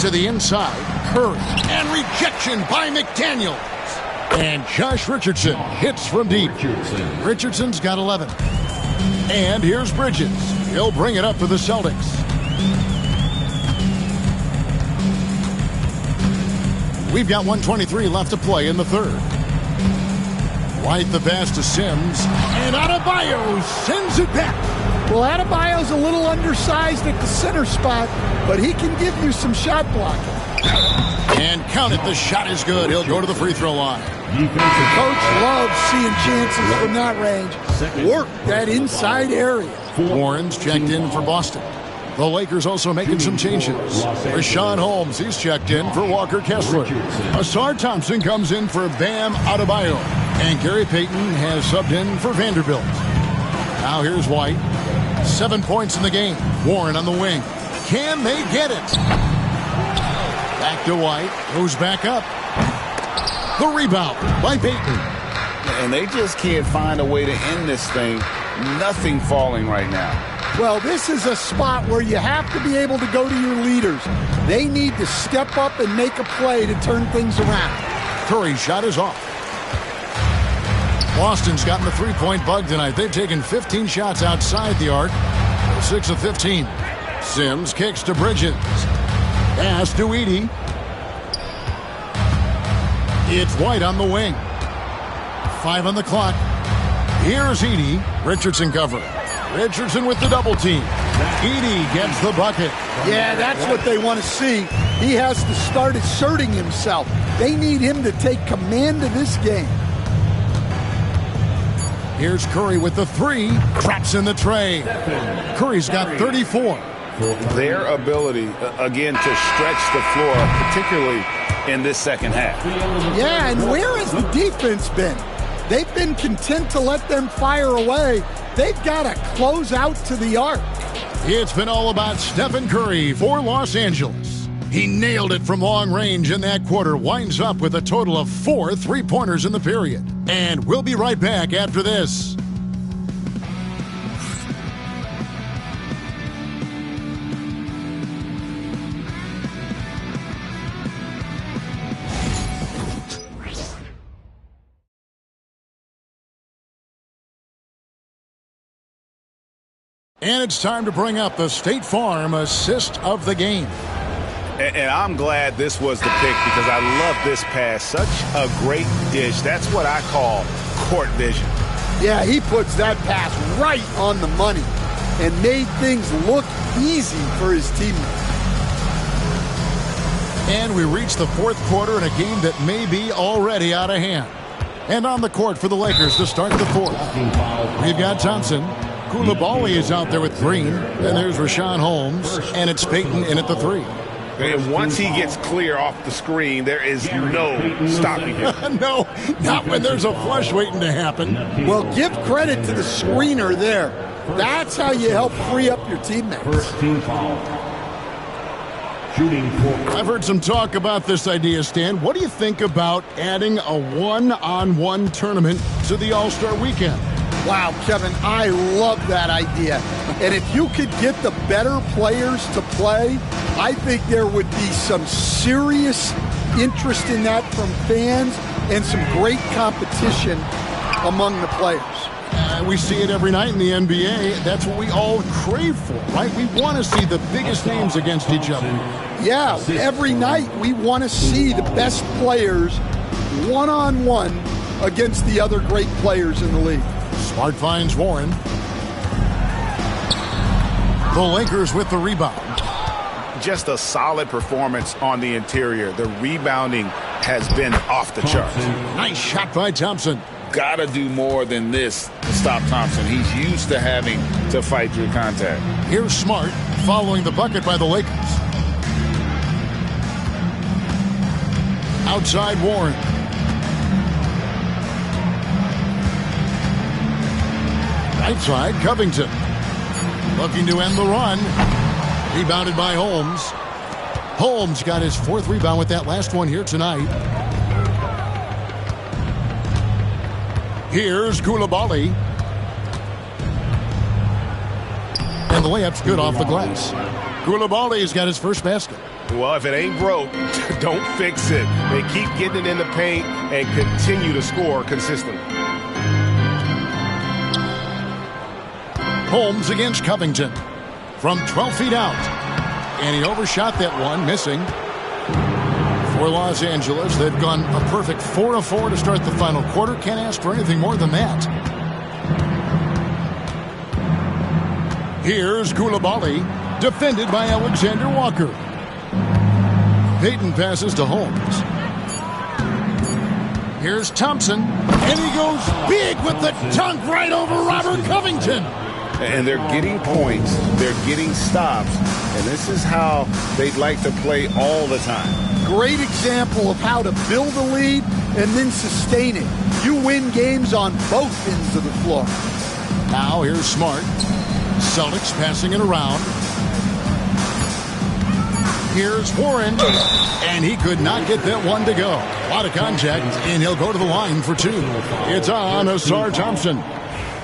To the inside, Curry. And rejection by McDaniels. And Josh Richardson hits from deep. Richardson's got 11. And here's Bridges. He'll bring it up for the Celtics. We've got 1:23 left to play in the third. White the pass to Sims. And Adebayo sends it back. Well, Adebayo's a little undersized at the center spot, but he can give you some shot blocking. And count it, the shot is good. He'll go to the free throw line. Coach loves seeing chances from that range. Work that inside area. Warren's checked in for Boston. The Lakers also making some changes. Rashawn Holmes, he's checked in for Walker Kessler. Asar Thompson comes in for Bam Adebayo. And Gary Payton has subbed in for Vanderbilt. Now here's White. 7 points in the game. Warren on the wing. Can they get it? Back to White. Goes back up. The rebound by Payton. And they just can't find a way to end this thing. Nothing falling right now. Well, this is a spot where you have to be able to go to your leaders. They need to step up and make a play to turn things around. Curry's shot is off. Boston's gotten the three-point bug tonight. They've taken 15 shots outside the arc. 6 of 15. Sims kicks to Bridges. Pass to Edey. It's White on the wing. 5 on the clock. Here's Edey. Richardson covering. Richardson with the double team. Edey gets the bucket. Yeah, that's what they want to see. He has to start asserting himself. They need him to take command of this game. Here's Curry with the 3. Traps in the tray. Curry's got 34. Their ability, again, to stretch the floor, particularly in this second half. Yeah, and where has the defense been? They've been content to let them fire away. They've got to close out to the arc. It's been all about Stephen Curry for Los Angeles. He nailed it from long range in that quarter. Winds up with a total of 4 3-pointers in the period. And we'll be right back after this. And it's time to bring up the State Farm assist of the game. And I'm glad this was the pick because I love this pass. Such a great dish. That's what I call court vision. Yeah, he puts that pass right on the money and made things look easy for his teammates. And we reach the fourth quarter in a game that may be already out of hand. And on the court for the Lakers to start the fourth. We've got Thompson. Koulibaly is out there with Green. And there's Rashawn Holmes. And it's Payton in at the 3. And once he gets clear off the screen, there is no stopping him. No, not when there's a flush waiting to happen. Well, give credit to the screener there. That's how you help free up your teammates. First team foul. Shooting for. I've heard some talk about this idea, Stan. What do you think about adding a one-on-one tournament to the All-Star Weekend? Wow, Kevin, I love that idea. And if you could get the better players to play, I think there would be some serious interest in that from fans and some great competition among the players. We see it every night in the NBA. That's what we all crave for, right? We want to see the biggest names against each other. Yeah, every night we want to see the best players one-on-one against the other great players in the league. Smart finds Warren. The Lakers with the rebound. Just a solid performance on the interior. The rebounding has been off the charts. Nice shot by Thompson. Got to do more than this to stop Thompson. He's used to having to fight through contact. Here's Smart following the bucket by the Lakers. Outside Warren. Right side, Covington. Looking to end the run. Rebounded by Holmes. Holmes got his fourth rebound with that last one here tonight. Here's Koulibaly. And the layup's good off the glass. Koulibaly's got his first basket. Well, if it ain't broke, don't fix it. They keep getting it in the paint and continue to score consistently. Holmes against Covington from 12 feet out. And he overshot that one, missing. For Los Angeles, they've gone a perfect 4 of 4 to start the final quarter. Can't ask for anything more than that. Here's Koulibaly, defended by Alexander Walker. Payton passes to Holmes. Here's Thompson, and he goes big with the dunk right over Robert Covington. And they're getting points, they're getting stops, and this is how they'd like to play all the time. Great example of how to build a lead and then sustain it. You win games on both ends of the floor. Now here's Smart. Celtics passing it around. Here's Warren, and he could not get that one to go. A lot of contact, and he'll go to the line for two. It's on Asar Thompson.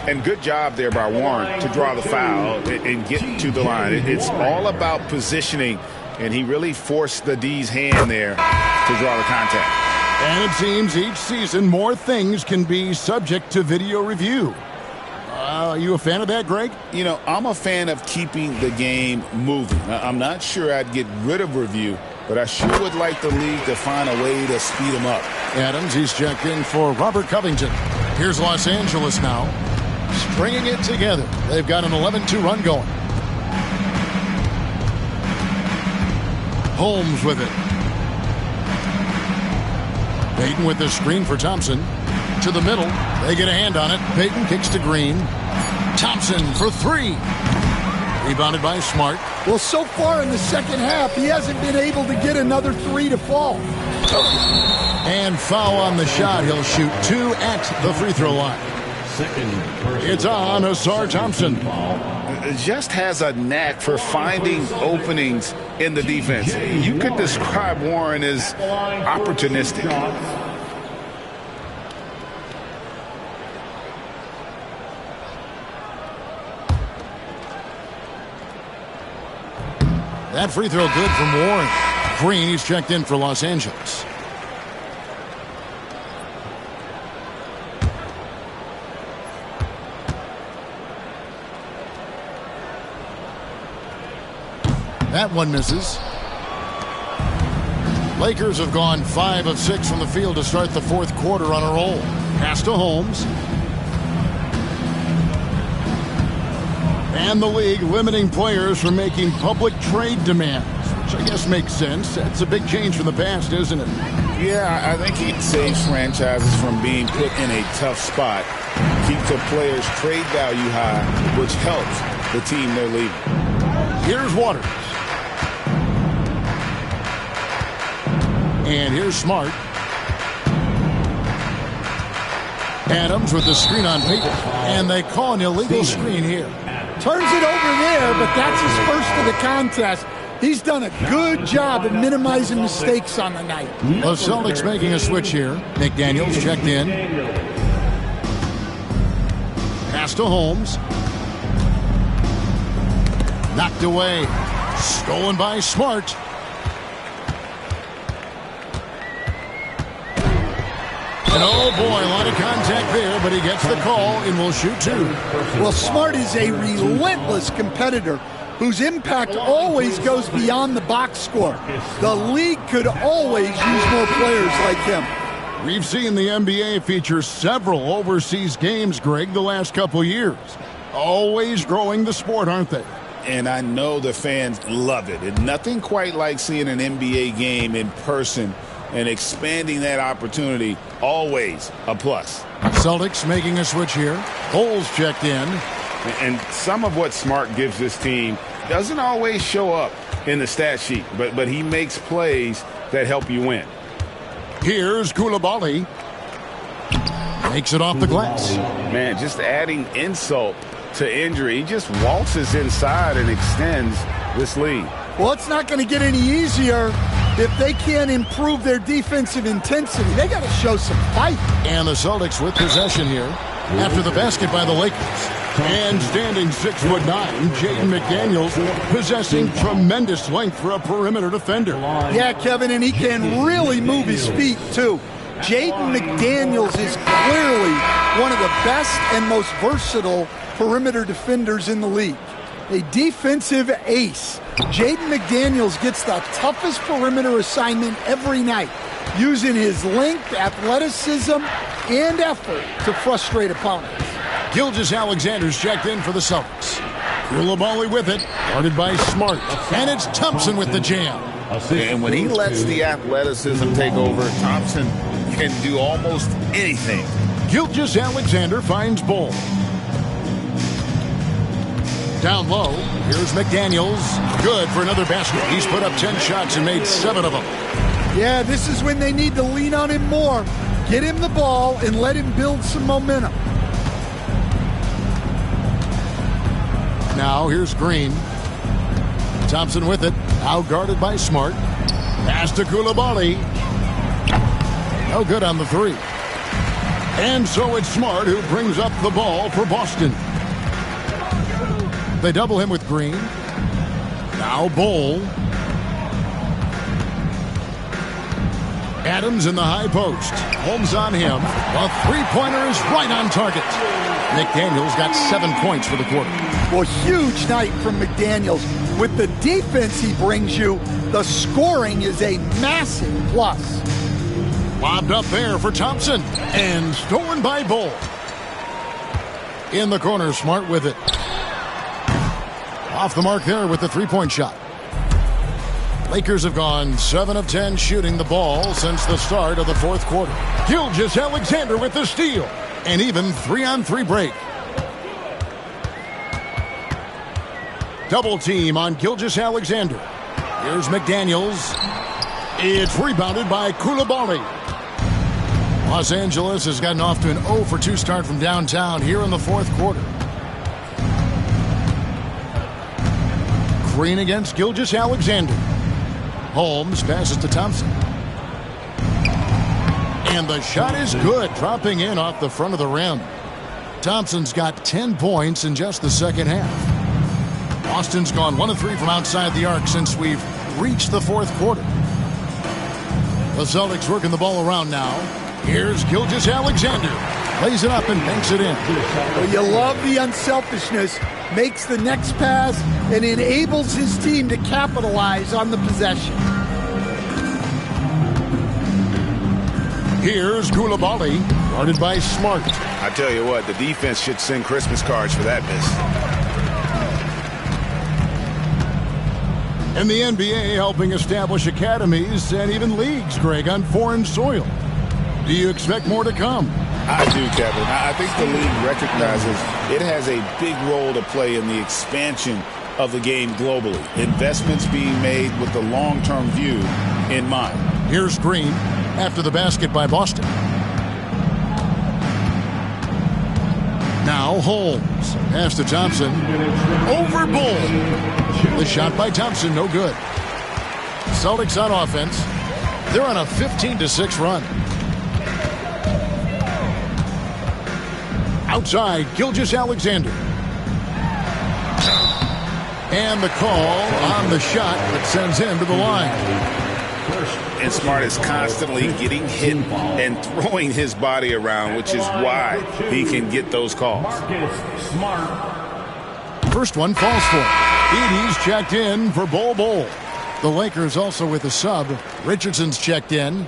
And good job there by Warren to draw the foul and get to the line. It's all about positioning, and he really forced the D's hand there to draw the contact. And it seems each season more things can be subject to video review. Are you a fan of that, Greg? You know, I'm a fan of keeping the game moving. I'm not sure I'd get rid of review, but I sure would like the league to find a way to speed him up. Adams, he's checked in for Robert Covington. Here's Los Angeles now. Stringing it together. They've got an 11-2 run going. Holmes with it. Payton with the screen for Thompson. To the middle. They get a hand on it. Payton kicks to Green. Thompson for three. Rebounded by Smart. Well, so far in the second half, he hasn't been able to get another three to fall. And foul on the shot. He'll shoot two at the free throw line. It's on Asar Thompson. Just has a knack for finding openings in the defense. You could describe Warren as opportunistic. That free throw good from Warren. Green, he's checked in for Los Angeles. That one misses. Lakers have gone 5 of 6 from the field to start the fourth quarter on a roll. Pass to Holmes. And the league limiting players from making public trade demands, which I guess makes sense. That's a big change from the past, isn't it? Yeah, I think it saves franchises from being put in a tough spot. Keeps the players' trade value high, which helps the team they're leaving. Here's Waters. And here's Smart. Adams with the screen on Payton. And they call an illegal screen here. Turns it over there, but that's his first of the contest. He's done a good job of minimizing mistakes on the night. The Celtics making a switch here. McDaniels checked in. Pass to Holmes. Knocked away. Stolen by Smart. And oh boy, a lot of contact there, but he gets the call and will shoot two. Well, Smart is a relentless competitor whose impact always goes beyond the box score. The league could always use more players like him. We've seen the NBA feature several overseas games, Greg, the last couple years. Always growing the sport, aren't they? And I know the fans love it. And nothing quite like seeing an NBA game in person and expanding that opportunity, always a plus. Celtics making a switch here. Holes checked in. And some of what Smart gives this team doesn't always show up in the stat sheet, but he makes plays that help you win. Here's Koulibaly. Makes it off the glass. Man, just adding insult to injury. He just waltzes inside and extends this lead. Well, it's not going to get any easier if they can't improve their defensive intensity. They got to show some fight. And the Celtics with possession here after the basket by the Lakers. And standing 6'9", Jaden McDaniels possessing tremendous length for a perimeter defender. Yeah, Kevin, and he can really move his feet, too. Jaden McDaniels is clearly one of the best and most versatile perimeter defenders in the league. A defensive ace. Jaden McDaniels gets the toughest perimeter assignment every night, using his length, athleticism, and effort to frustrate opponents. Gilgeous-Alexander's checked in for the Celtics. Koulibaly with it, guarded by Smart. And it's Thompson with the jam. And when he lets the athleticism take over, Thompson can do almost anything. Gilgeous-Alexander finds Bull. Down low, here's McDaniels. Good for another basket. He's put up 10 shots and made 7 of them. Yeah, this is when they need to lean on him more. Get him the ball and let him build some momentum. Now here's Green. Thompson with it. Now guarded by Smart. Pass to Koulibaly. No good on the three. And so it's Smart who brings up the ball for Boston. They double him with Green. Now Bull. Adams in the high post. Holmes on him. The three-pointer is right on target. McDaniels got 7 points for the quarter. Well, huge night from McDaniels. With the defense he brings you, the scoring is a massive plus. Lobbed up there for Thompson. And stolen by Bull. In the corner, Smart with it. Off the mark there with the three-point shot. Lakers have gone 7 of 10 shooting the ball since the start of the fourth quarter. Gilgeous-Alexander with the steal. An even 3-on-3 break. Double team on Gilgeous-Alexander. Here's McDaniels. It's rebounded by Koulibaly. Los Angeles has gotten off to an 0-for-2 start from downtown here in the fourth quarter. Green against Gilgeous-Alexander. Holmes passes to Thompson. And the shot is good, dropping in off the front of the rim. Thompson's got 10 points in just the second half. Boston's gone 1 of 3 from outside the arc since we've reached the fourth quarter. The Celtics working the ball around now. Here's Gilgeous-Alexander. Lays it up and banks it in. Well, you love the unselfishness. Makes the next pass and enables his team to capitalize on the possession. Here's Koulibaly, guarded by Smart. I tell you what, the defense should send Christmas cards for that miss. And the NBA helping establish academies and even leagues, Greg, on foreign soil. Do you expect more to come? I do, Kevin. I think the league recognizes it has a big role to play in the expansion of the game globally. Investments being made with the long-term view in mind. Here's Green after the basket by Boston. Now Holmes. Pass to Thompson. Over Bull. The shot by Thompson, no good. Celtics on offense. They're on a 15-6 run. Outside, Gilgeous-Alexander. And the call on the shot that sends him to the line. And Smart is constantly getting hit and throwing his body around, which is why he can get those calls. First one falls for him. Edey's checked in for Bol. The Lakers also with a sub. Richardson's checked in.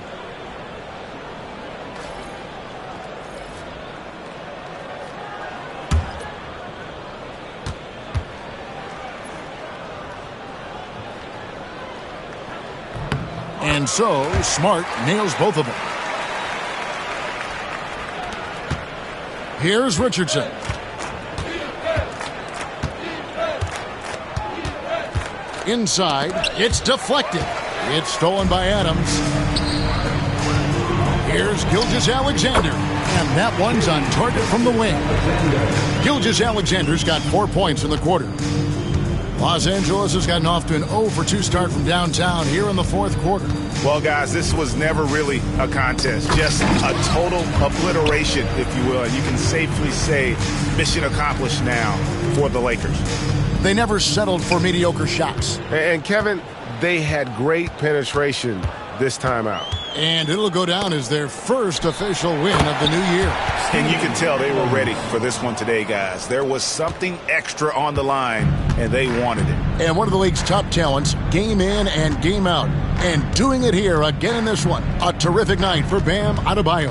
And so, Smart nails both of them. Here's Richardson. Inside, it's deflected. It's stolen by Adams. Here's Gilgeous-Alexander. And that one's on target from the wing. Gilgeous-Alexander's got 4 points in the quarter. Los Angeles has gotten off to an 0-for-2 start from downtown here in the fourth quarter. Well, guys, this was never really a contest, just a total obliteration, if you will. And you can safely say mission accomplished now for the Lakers. They never settled for mediocre shots. And Kevin, they had great penetration this time out. And it'll go down as their first official win of the new year. And you can tell they were ready for this one today, guys. There was something extra on the line, and they wanted it. And one of the league's top talents, game in and game out. And doing it here again in this one. A terrific night for Bam Adebayo.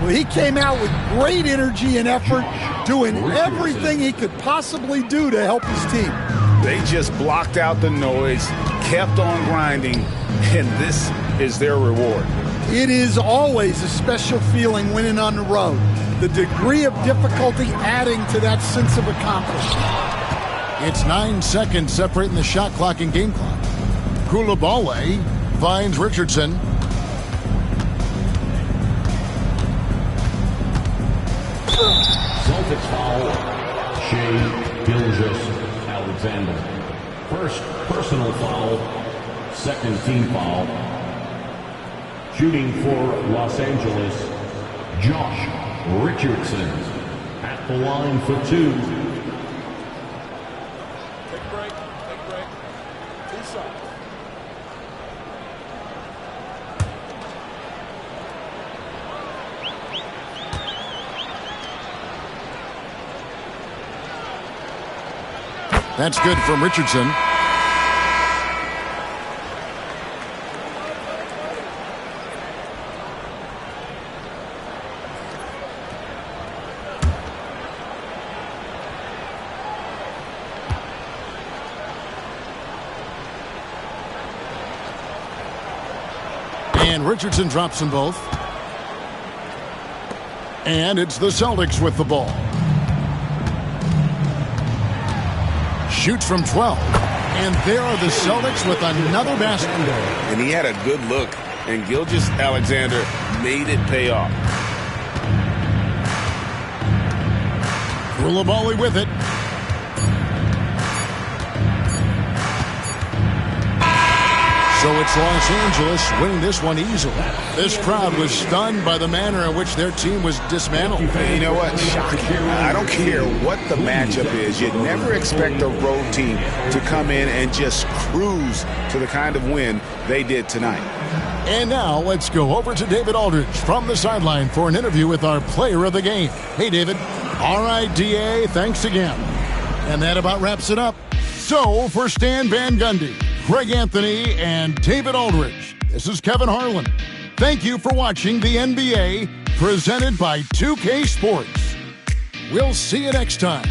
Well, he came out with great energy and effort, doing everything he could possibly do to help his team. They just blocked out the noise, kept on grinding, and this is their reward. It is always a special feeling winning on the road. The degree of difficulty adding to that sense of accomplishment. It's 9 seconds separating the shot clock and game clock. Coulibaly finds Richardson. Celtics foul, Shai Gilgeous-Alexander. First personal foul, second team foul. Shooting for Los Angeles, Josh Richardson at the line for two. Take a break. Inside. That's good from Richardson. And Richardson drops them both. And it's the Celtics with the ball. Shoots from 12. And there are the Celtics with another basket. And he had a good look, and Gilgeous-Alexander made it pay off. Coulibaly with it. So it's Los Angeles winning this one easily. This crowd was stunned by the manner in which their team was dismantled. You know what? Shocking. I don't care what the matchup is. You never expect a road team to come in and just cruise to the kind of win they did tonight. And now let's go over to David Aldridge from the sideline for an interview with our player of the game. Hey, David. All right, DA, thanks again. And that about wraps it up. So for Stan Van Gundy, Greg Anthony, and David Aldridge, this is Kevin Harlan. Thank you for watching the NBA presented by 2K Sports. We'll see you next time.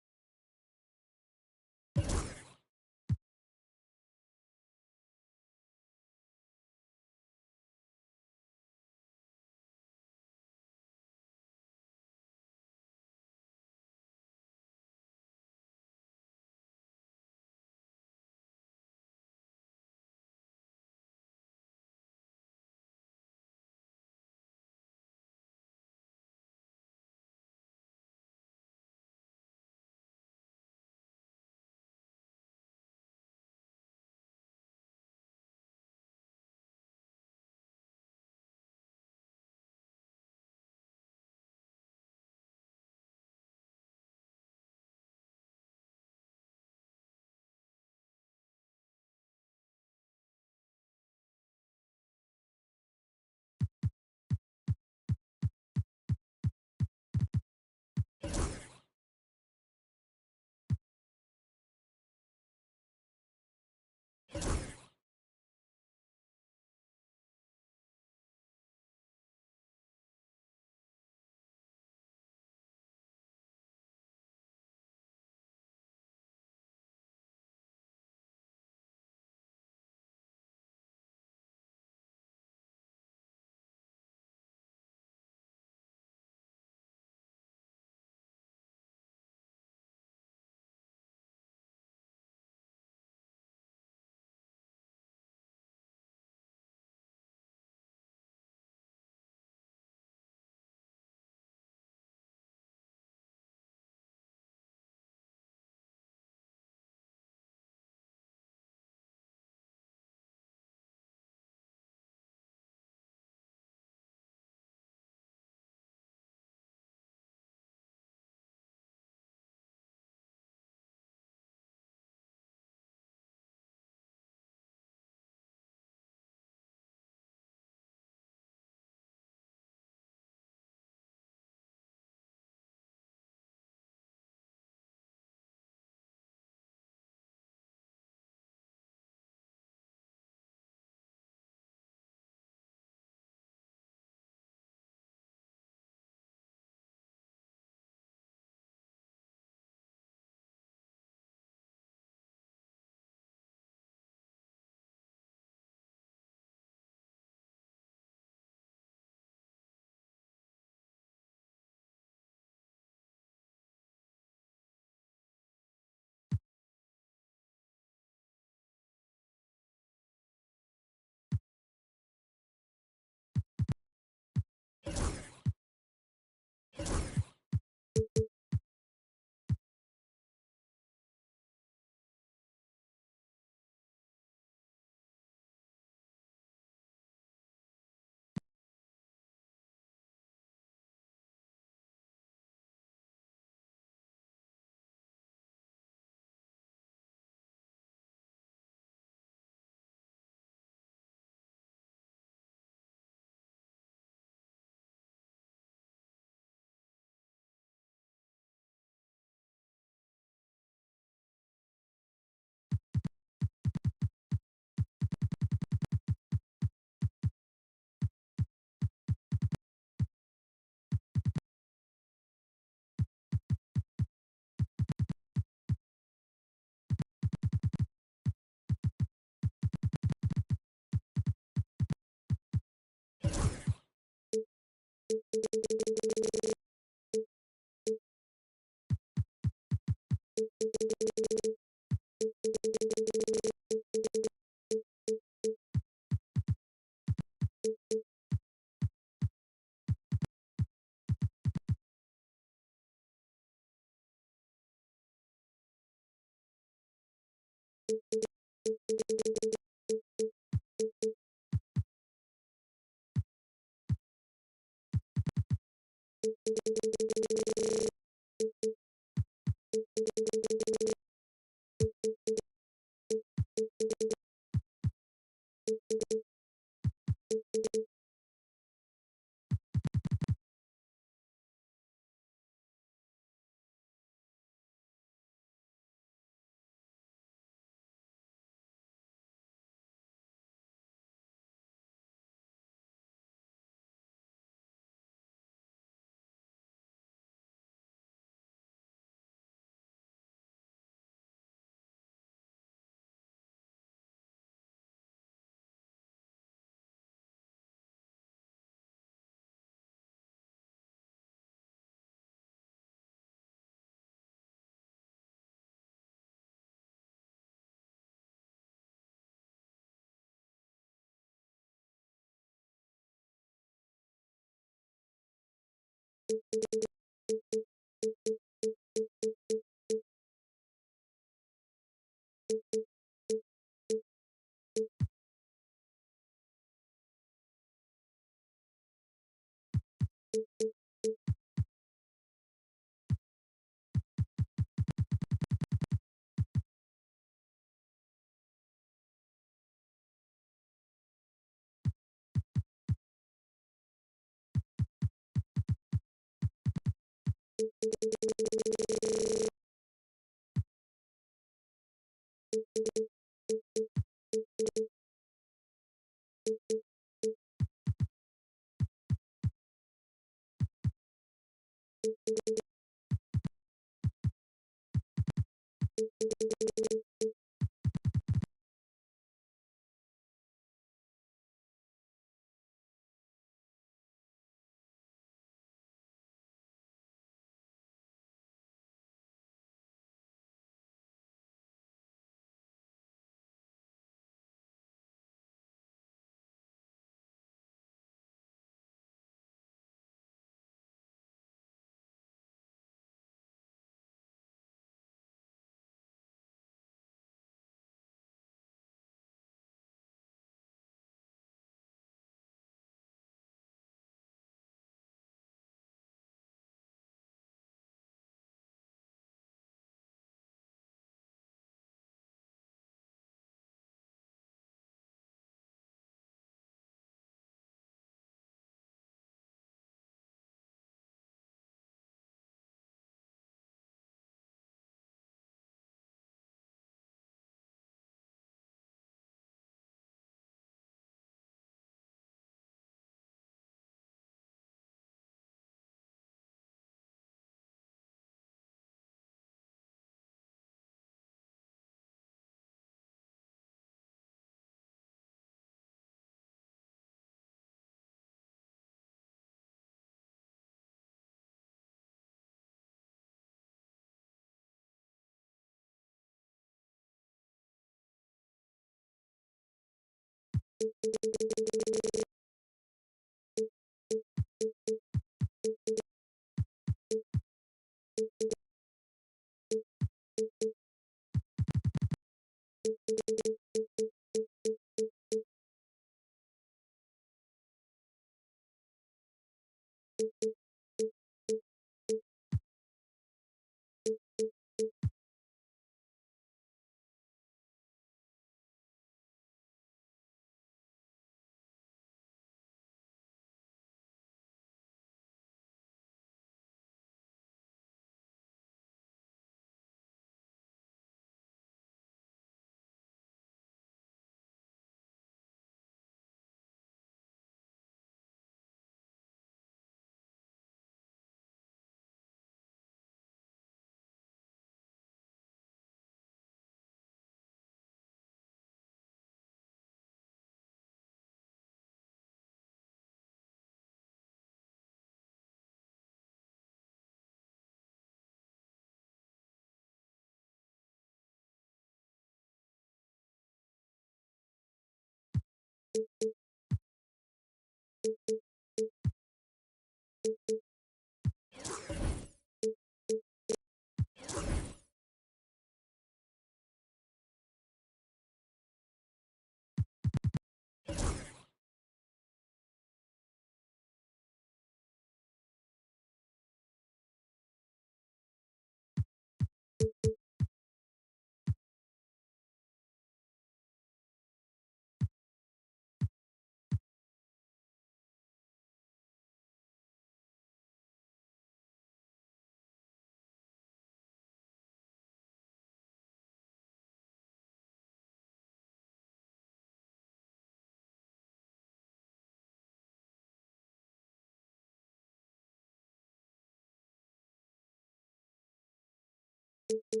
Here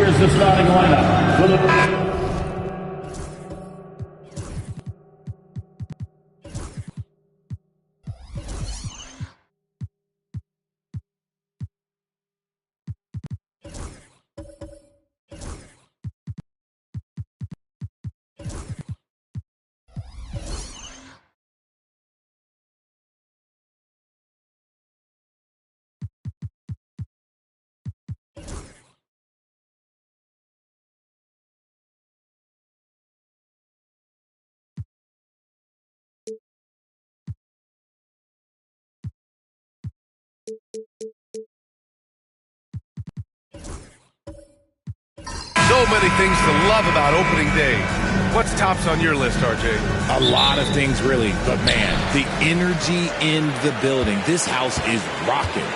is the starting lineup for the... So many things to love about opening day. What's tops on your list, RJ? A lot of things, really. But, man, the energy in the building. This house is rocking.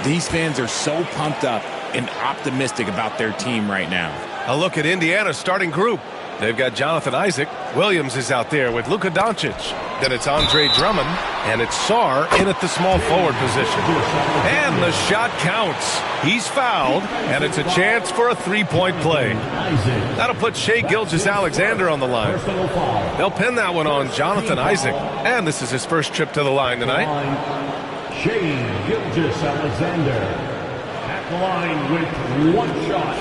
These fans are so pumped up and optimistic about their team right now. A look at Indiana's starting group. They've got Jonathan Isaac. Williams is out there with Luka Doncic. Then it's Andre Drummond. And it's Sarr in at the small forward position. And the shot counts. He's fouled. And it's a chance for a three-point play. That'll put Shai Gilgeous-Alexander on the line. They'll pin that one on Jonathan Isaac. And this is his first trip to the line tonight. Shai Gilgeous-Alexander at the line with one shot.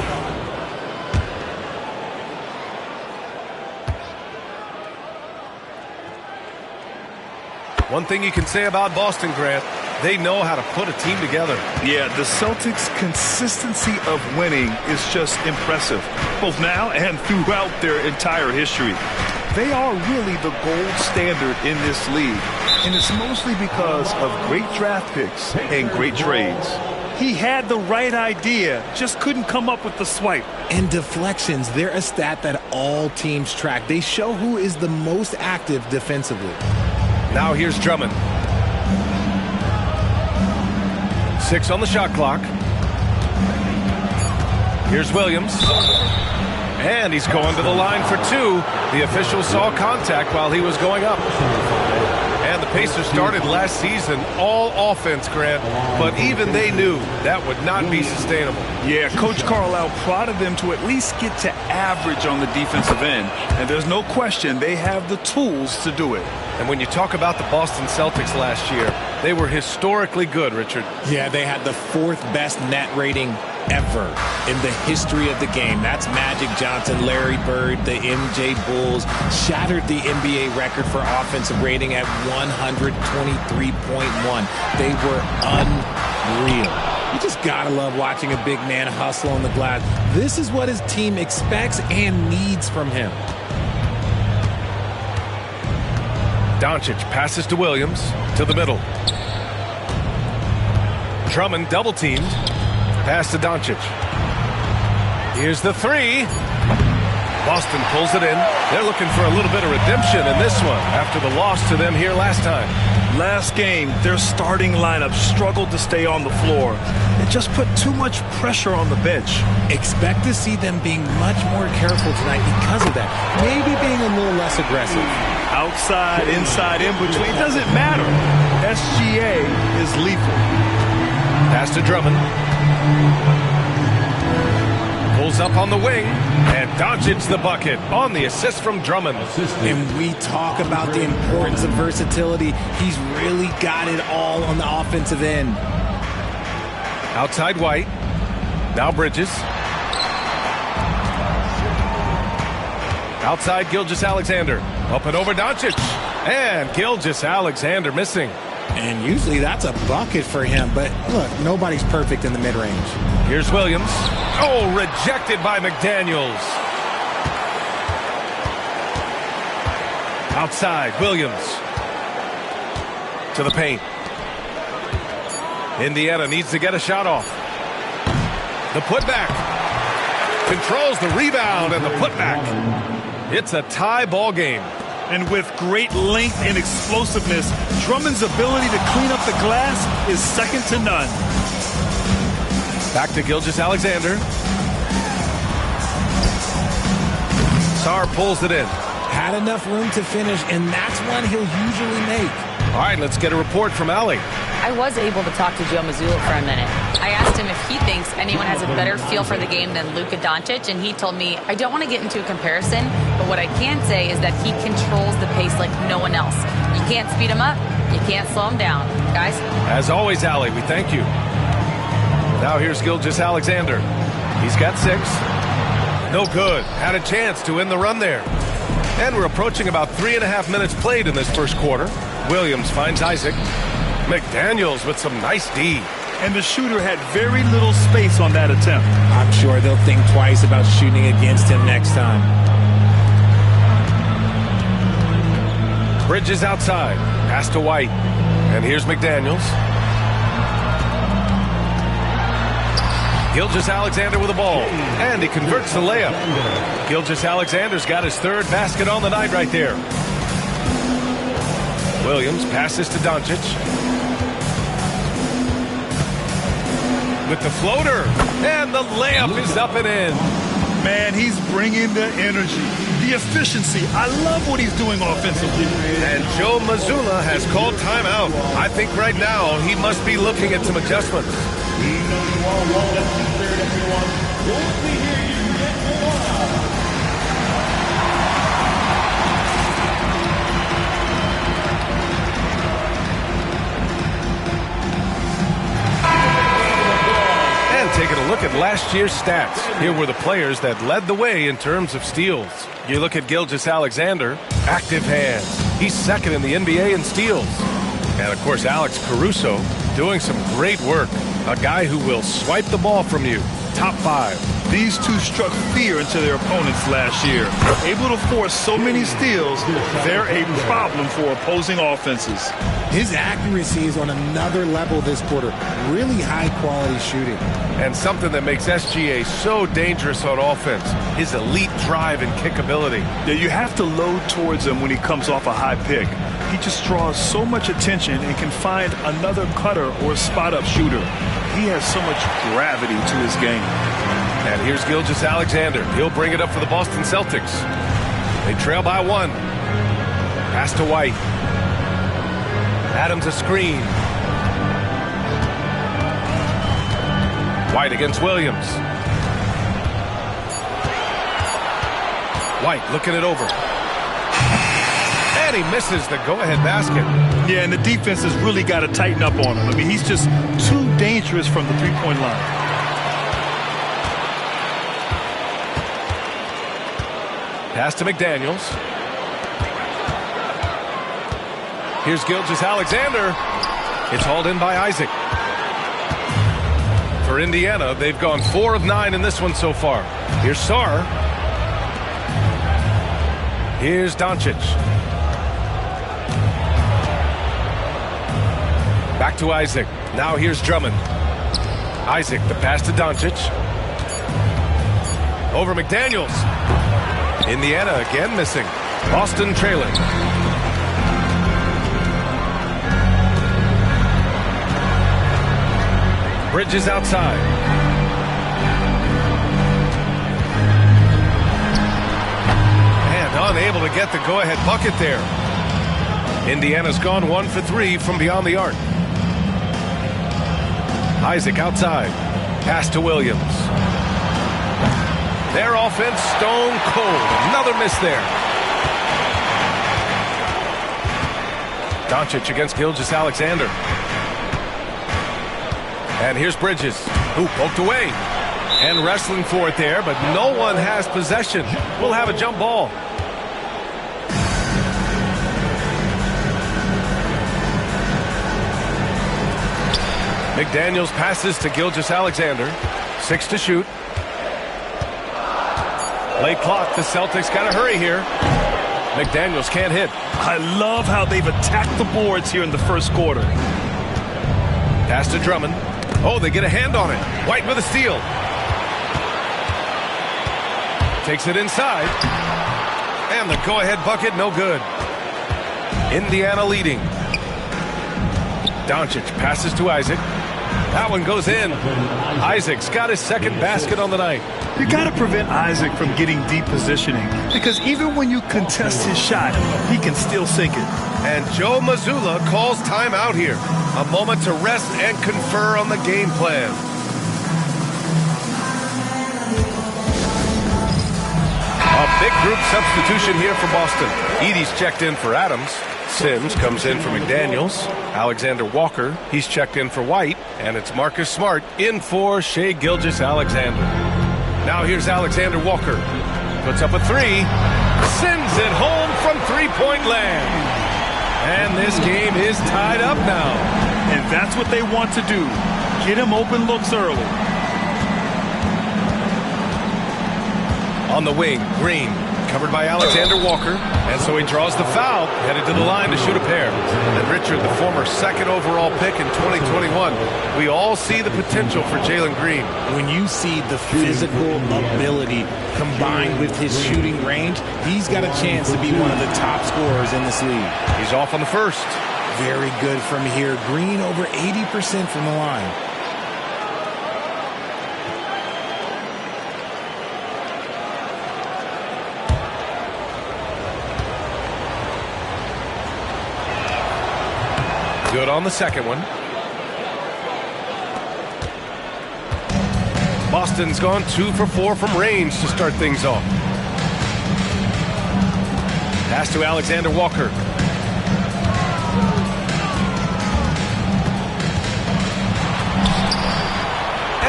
One thing you can say about Boston, Grant, they know how to put a team together. Yeah, the Celtics' consistency of winning is just impressive, both now and throughout their entire history. They are really the gold standard in this league, and it's mostly because of great draft picks and great trades. He had the right idea, just couldn't come up with the swipe. And deflections, they're a stat that all teams track. They show who is the most active defensively. Now here's Drummond. 6 on the shot clock. Here's Williams. And he's going to the line for 2. The official saw contact while he was going up. And the Pacers started last season all offense, Grant, but even they knew that would not be sustainable. Yeah, Coach Carlisle prodded them to at least get to average on the defensive end. And there's no question they have the tools to do it. And when you talk about the Boston Celtics last year, they were historically good, Richard. Yeah, they had the 4th best net rating ever in the history of the game. That's Magic Johnson, Larry Bird, the MJ Bulls. Shattered the NBA record for offensive rating at 123.1. They were unreal. You just gotta love watching a big man hustle on the glass. This is what his team expects and needs from him. Doncic passes to Williams, to the middle. Drummond double-teamed. Pass to Doncic. Here's the 3. Boston pulls it in. They're looking for a little bit of redemption in this one after the loss to them here last time. Last game, their starting lineup struggled to stay on the floor. It just put too much pressure on the bench. Expect to see them being much more careful tonight because of that. Maybe being a little less aggressive. Outside, inside, in between, doesn't matter. SGA is lethal. Pass to Drummond. Pulls up on the wing, and Doncic the bucket on the assist from Drummond. And we talk about the importance of versatility. He's really got it all on the offensive end. Outside White. Now Bridges. Outside Gilgeous-Alexander. Up and over Doncic. And Gilgeous-Alexander missing. And usually that's a bucket for him. But look, nobody's perfect in the mid-range. Here's Williams. Oh, rejected by McDaniels. Outside, Williams. To the paint. Indiana needs to get a shot off. The putback. Controls the rebound and the putback. It's a tie ball game. And with great length and explosiveness, Drummond's ability to clean up the glass is second to none. Back to Gilgeous-Alexander. Sarr pulls it in. Had enough room to finish, and that's one he'll usually make. All right, let's get a report from Allie. I was able to talk to Joe Mazzulla for a minute. I asked him if he thinks anyone has a better feel for the game than Luka Doncic, and he told me, I don't want to get into a comparison, but what I can say is that he controls the pace like no one else. You can't speed him up, you can't slow him down. Guys? As always, Allie, we thank you. Now here's Gilgeous-Alexander. He's got 6. No good. Had a chance to end the run there. And we're approaching about 3.5 minutes played in this first quarter. Williams finds Isaac. McDaniels with some nice D. And the shooter had very little space on that attempt. I'm sure they'll think twice about shooting against him next time. Bridges outside. Pass to White. And here's McDaniels. Gilgeous-Alexander with the ball. And he converts the layup. Gilgeous-Alexander's got his 3rd basket on the night right there. Williams passes to Doncic. With the floater. And the layup is up and in. Man, he's bringing the energy, the efficiency. I love what he's doing offensively. And Joe Mazzulla has called timeout. I think right now he must be looking at some adjustments. And taking a look at last year's stats. Here were the players that led the way in terms of steals. You look at Gilgeous-Alexander, active hands. He's 2nd in the NBA in steals. And of course, Alex Caruso doing some great work. A guy who will swipe the ball from you. Top 5. These two struck fear into their opponents last year. Able to force so many steals, they're a problem for opposing offenses. His accuracy is on another level this quarter. Really high-quality shooting. And something that makes SGA so dangerous on offense, his elite drive and kickability. Yeah, you have to load towards him when he comes off a high pick. He just draws so much attention and can find another cutter or spot-up shooter. He has so much gravity to his game. And here's Gilgeous-Alexander. He'll bring it up for the Boston Celtics. They trail by 1. Pass to White. Adams a screen. White against Williams. White looking it over. And he misses the go-ahead basket. Yeah, and the defense has really got to tighten up on him. I mean, he's just too dangerous from the three-point line. Pass to McDaniels. Here's Gilgeous-Alexander. It's hauled in by Isaac. For Indiana, they've gone 4 of 9 in this one so far. Here's Sarr. Here's Doncic. Back to Isaac. Now here's Drummond. Isaac, the pass to Doncic. Over McDaniels. Indiana again missing. Boston trailing. Bridges outside. And unable to get the go-ahead bucket there. Indiana's gone 1 for 3 from beyond the arc. Isaac outside. Pass to Williams. Their offense stone cold. Another miss there. Doncic against Gilgeous-Alexander. And here's Bridges, who poked away. And wrestling for it there, but no one has possession. We'll have a jump ball. McDaniels passes to Gilgeous-Alexander. 6 to shoot. Late clock. The Celtics got to hurry here. McDaniels can't hit. I love how they've attacked the boards here in the first quarter. Pass to Drummond. Oh, they get a hand on it. White with a steal. Takes it inside. And the go-ahead bucket, no good. Indiana leading. Doncic passes to Isaac. That one goes in. Isaac's got his second basket on the night. You got to prevent Isaac from getting deep positioning because even when you contest his shot, he can still sink it. And Joe Mazzulla calls timeout here. A moment to rest and confer on the game plan. A big group substitution here for Boston. Edey's checked in for Adams. Sims comes in for McDaniels. Alexander Walker, he's checked in for White. And it's Marcus Smart in for Shai Gilgeous-Alexander. Now here's Alexander Walker. Puts up a three. Sends it home from three-point land. And this game is tied up now. And that's what they want to do. Get him open looks early. On the wing, Green, covered by Alexander Walker. And so he draws the foul, headed to the line to shoot a pair. And Richard, the former second overall pick in 2021. We all see the potential for Jalen Green. When you see the physical ability combined with his shooting range, he's got a chance to be one of the top scorers in this league. He's off on the first. Very good from here. Green over 80% from the line. Good on the second one. Boston's gone 2 for 4 from range to start things off. Pass to Alexander Walker.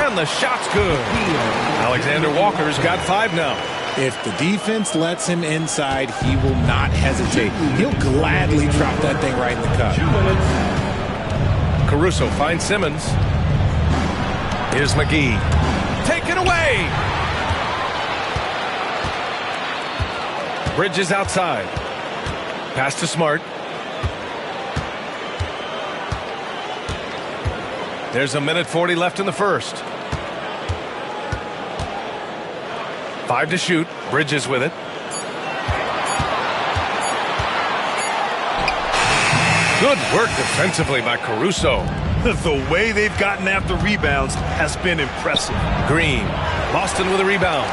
And the shot's good. Alexander Walker's got 5 now. If the defense lets him inside, he will not hesitate. He'll gladly drop that thing right in the cup. Caruso finds Simmons. Here's McGee. Taken away! Bridges outside. Pass to Smart. There's a minute 40 left in the first. 5 to shoot. Bridges with it. Good work defensively by Caruso. The way they've gotten after rebounds has been impressive. Green. Boston with a rebound.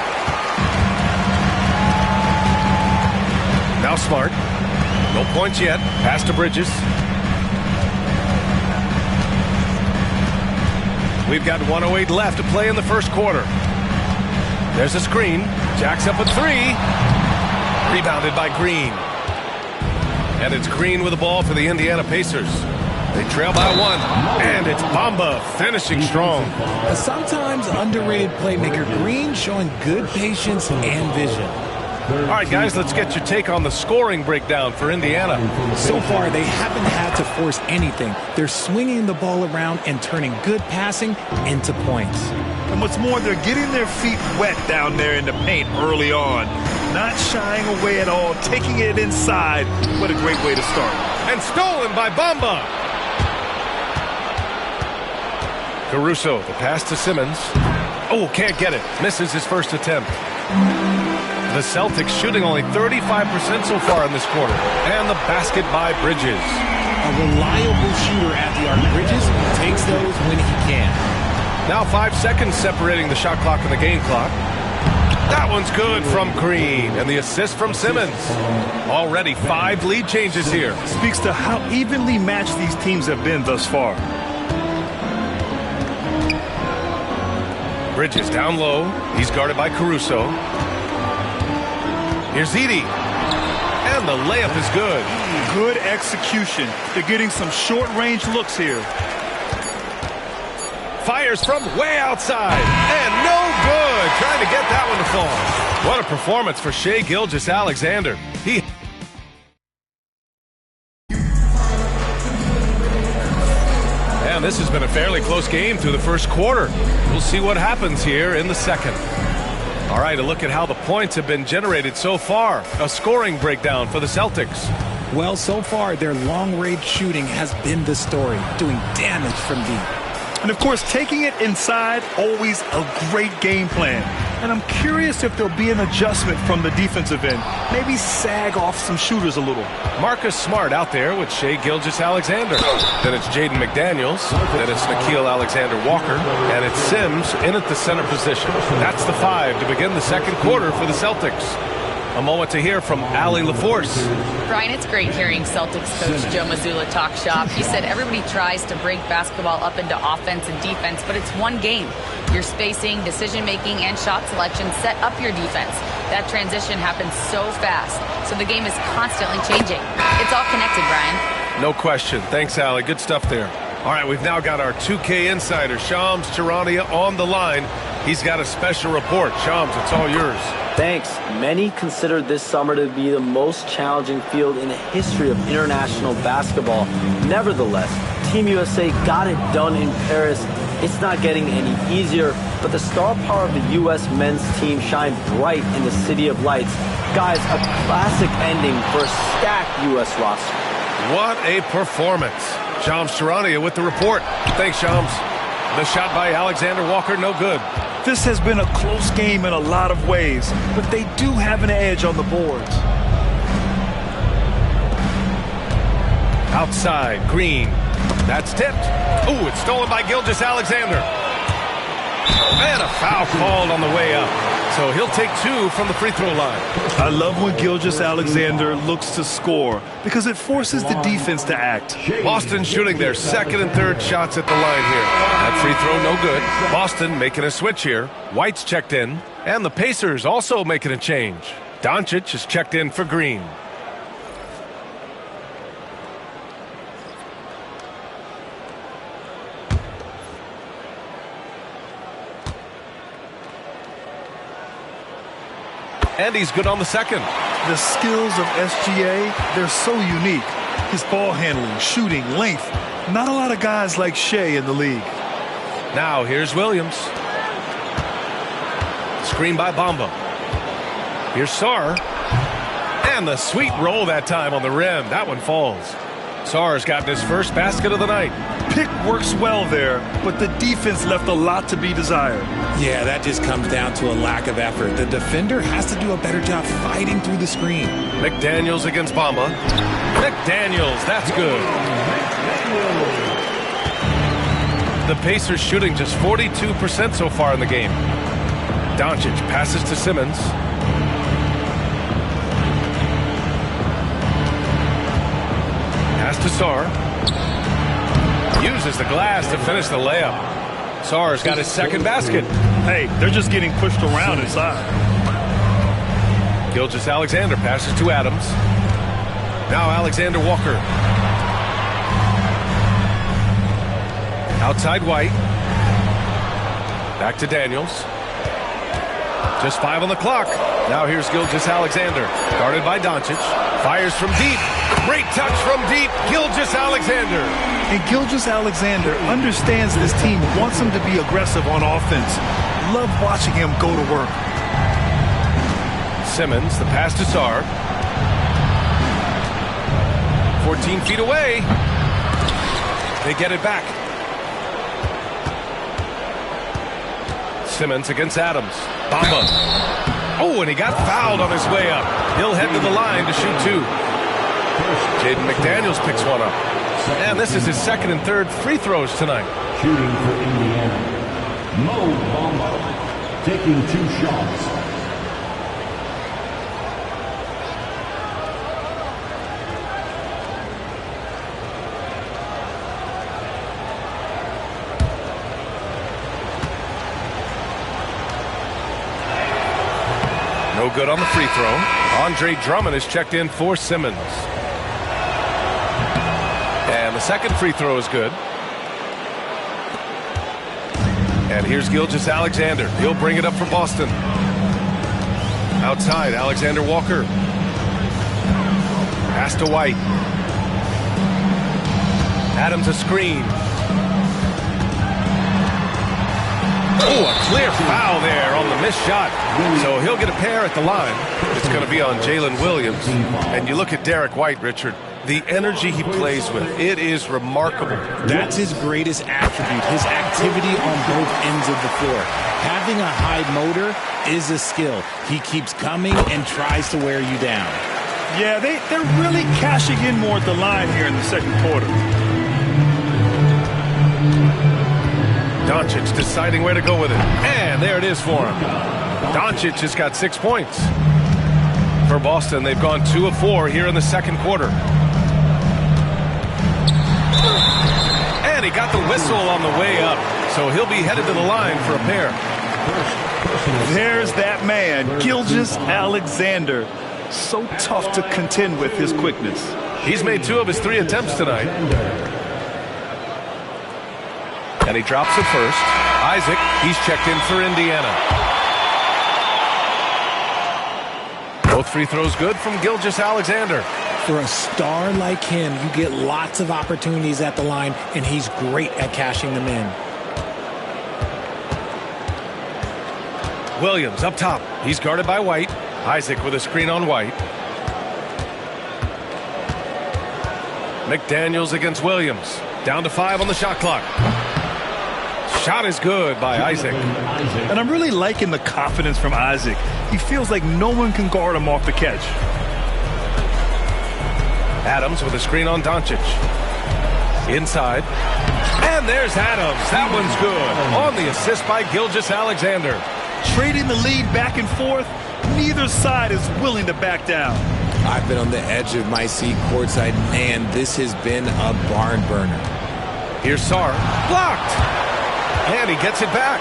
Now Smart. No points yet. Pass to Bridges. We've got 1:08 left to play in the first quarter. There's a screen. Jacks up a 3. Rebounded by Green. And it's Green with the ball for the Indiana Pacers. They trail by 1. And it's Bamba finishing strong. A sometimes underrated playmaker, Green showing good patience and vision. All right, guys, let's get your take on the scoring breakdown for Indiana. So far, they haven't had to force anything. They're swinging the ball around and turning good passing into points. And what's more, they're getting their feet wet down there in the paint early on. Not shying away at all, taking it inside. What a great way to start. And stolen by Bamba. Caruso, the pass to Simmons. Oh, can't get it. Misses his first attempt. The Celtics shooting only 35% so far in this quarter. And the basket by Bridges. A reliable shooter at the arc. Bridges takes those when he can. Now 5 seconds separating the shot clock and the game clock. That one's good from Green. And the assist from Simmons. Already 5 lead changes here. Speaks to how evenly matched these teams have been thus far. Bridges down low. He's guarded by Caruso. Here's Edey. And the layup is good. Good execution. They're getting some short-range looks here. Fires from way outside. And no good. Trying to get that one to fall. What a performance for Shai Gilgeous-Alexander. And this has been a fairly close game through the first quarter. We'll see what happens here in the second. All right, a look at how the points have been generated so far. A scoring breakdown for the Celtics. Well, so far, their long-range shooting has been the story, doing damage from deep. And, of course, taking it inside, always a great game plan. And I'm curious if there'll be an adjustment from the defensive end. Maybe sag off some shooters a little. Marcus Smart out there with Shai Gilgeous-Alexander. Then it's Jaden McDaniels. Then it's Nickeil Alexander-Walker. And it's Sims in at the center position. That's the 5 to begin the second quarter for the Celtics. A moment to hear from Allie LaForce. Brian, it's great hearing Celtics coach Joe Mazzulla talk shop. He said everybody tries to break basketball up into offense and defense, but it's one game. Your spacing, decision-making, and shot selection set up your defense. That transition happens so fast, so the game is constantly changing. It's all connected, Brian. No question. Thanks, Allie. Good stuff there. All right, we've now got our 2K insider, Shams Charania, on the line. He's got a special report. Shams, it's all yours. Thanks. Many consider this summer to be the most challenging field in the history of international basketball. Nevertheless, Team USA got it done in Paris. It's not getting any easier, but the star power of the U.S. men's team shined bright in the City of Lights. Guys, a classic ending for a stacked U.S. roster. What a performance. Shams Charania with the report. Thanks, Shams. The shot by Alexander Walker, no good. This has been a close game in a lot of ways, but they do have an edge on the boards. Outside, Green. That's tipped. Ooh, it's stolen by Gilgeous-Alexander. And a foul called on the way up. So he'll take 2 from the free throw line. I love when Gilgeous-Alexander looks to score because it forces the defense to act. Boston shooting their second and third shots at the line here. That free throw no good. Boston making a switch here. White's checked in. And the Pacers also making a change. Doncic is checked in for Green. And he's good on the second. The skills of SGA, they're so unique. His ball handling, shooting, length. Not a lot of guys like Shai in the league. Now here's Williams. Screen by Bamba. Here's Sarr. And the sweet roll that time on the rim. That one falls. Sarr's gotten his first basket of the night. Pick works well there, but the defense left a lot to be desired. Yeah, that just comes down to a lack of effort. The defender has to do a better job fighting through the screen. McDaniels against Bamba. McDaniels, that's good. The Pacers shooting just 42% so far in the game. Doncic passes to Simmons. Pass to Sarr. Uses the glass to finish the layup. Sarr's got his second basket. Hey, they're just getting pushed around inside. Gilgeous-Alexander passes to Adams. Now Alexander Walker. Outside White. Back to Daniels. Just 5 on the clock. Now here's Gilgeous-Alexander. Guarded by Doncic. Fires from deep. Great touch from deep. Gilgeous-Alexander. And Gilgeous-Alexander understands this team wants him to be aggressive on offense. Love watching him go to work. Simmons, the pass to Sarr. 14 feet away. They get it back. Simmons against Adams. Bamba. Oh, and he got fouled on his way up. He'll head to the line to shoot 2. Jaden McDaniels picks one up. And this is his second and third free throws tonight. Shooting for Indiana, Mo Bamba taking 2 shots. No good on the free throw. Andre Drummond is checked in for Simmons. And the second free throw is good. And here's Gilgeous-Alexander. He'll bring it up for Boston. Outside, Alexander Walker. Pass to White. Adams a screen. Oh, a clear foul there on the missed shot. So he'll get a pair at the line. It's going to be on Jalen Williams. And you look at Derek White, Richard. The energy he plays with, it is remarkable. That's his greatest attribute, his activity on both ends of the floor. Having a high motor is a skill. He keeps coming and tries to wear you down. Yeah, they're really cashing in more at the line here in the second quarter. Doncic deciding where to go with it. And there it is for him. Doncic has got 6 points. For Boston, they've gone 2 of 4 here in the second quarter. And he got the whistle on the way up. So he'll be headed to the line for a pair. There's that man, Gilgeous-Alexander. So tough to contend with his quickness. He's made 2 of his 3 attempts tonight. And he drops it first. Isaac, he's checked in for Indiana. Both free throws good from Gilgeous-Alexander. For a star like him, you get lots of opportunities at the line, and he's great at cashing them in. Williams up top. He's guarded by White. Isaac with a screen on White. McDaniels against Williams. Down to 5 on the shot clock. Shot is good by Isaac. And I'm really liking the confidence from Isaac. He feels like no one can guard him off the catch. Adams with a screen on Doncic. Inside. And there's Adams. That one's good. On the assist by Gilgeous-Alexander. Trading the lead back and forth. Neither side is willing to back down. I've been on the edge of my seat courtside. Man, this has been a barn burner. Here's Sarr. Blocked. And he gets it back.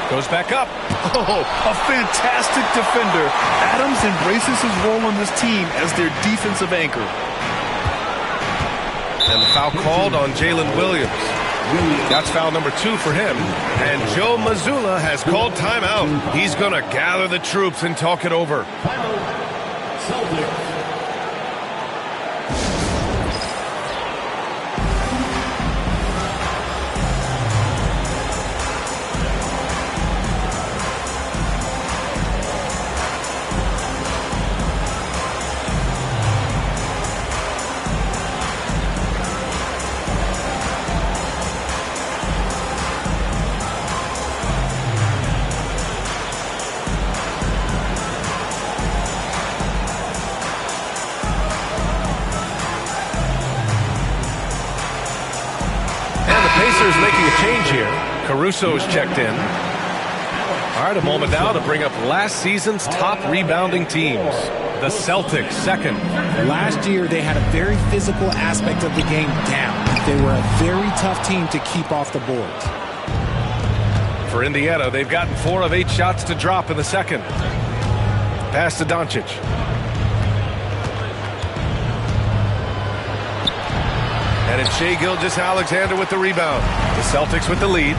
Goes back up. Oh, a fantastic defender. Adams embraces his role on this team as their defensive anchor. And the foul called on Jalen Williams. That's foul number 2 for him. And Joe Mazzulla has called timeout. He's going to gather the troops and talk it over. Pacers making a change here. Caruso's checked in. All right, a moment now to bring up last season's top rebounding teams. The Celtics second. Last year, they had a very physical aspect of the game down. They were a very tough team to keep off the boards. For Indiana, they've gotten 4 of 8 shots to drop in the second. Pass to Doncic. And it's Shai Gilgeous-Alexander with the rebound. The Celtics with the lead.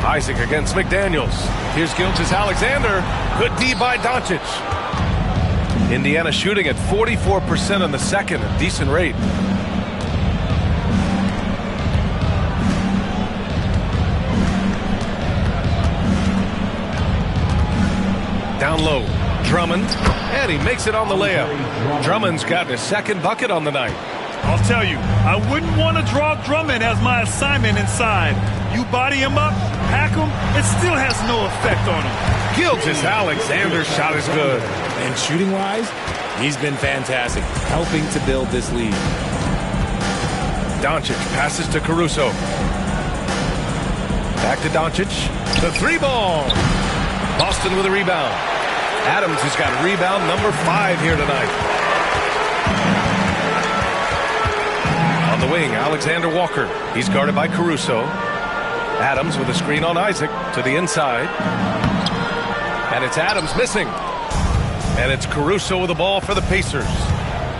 Isaac against McDaniels. Here's Gilgeous-Alexander. Good D by Doncic. Indiana shooting at 44% in the second, a decent rate. Down low, Drummond, and he makes it on the layup. Drummond's gotten his second bucket on the night. I'll tell you, I wouldn't want to draw Drummond as my assignment inside. You body him up, hack him, it still has no effect on him. Gilgeous-Alexander's shot is good. And shooting-wise, he's been fantastic, helping to build this lead. Doncic passes to Caruso. Back to Doncic. The 3-ball. Boston with a rebound. Adams has got rebound number 5 here tonight. On the wing, Alexander Walker. He's guarded by Caruso. Adams with a screen on Isaac to the inside. And it's Adams missing. And it's Caruso with the ball for the Pacers.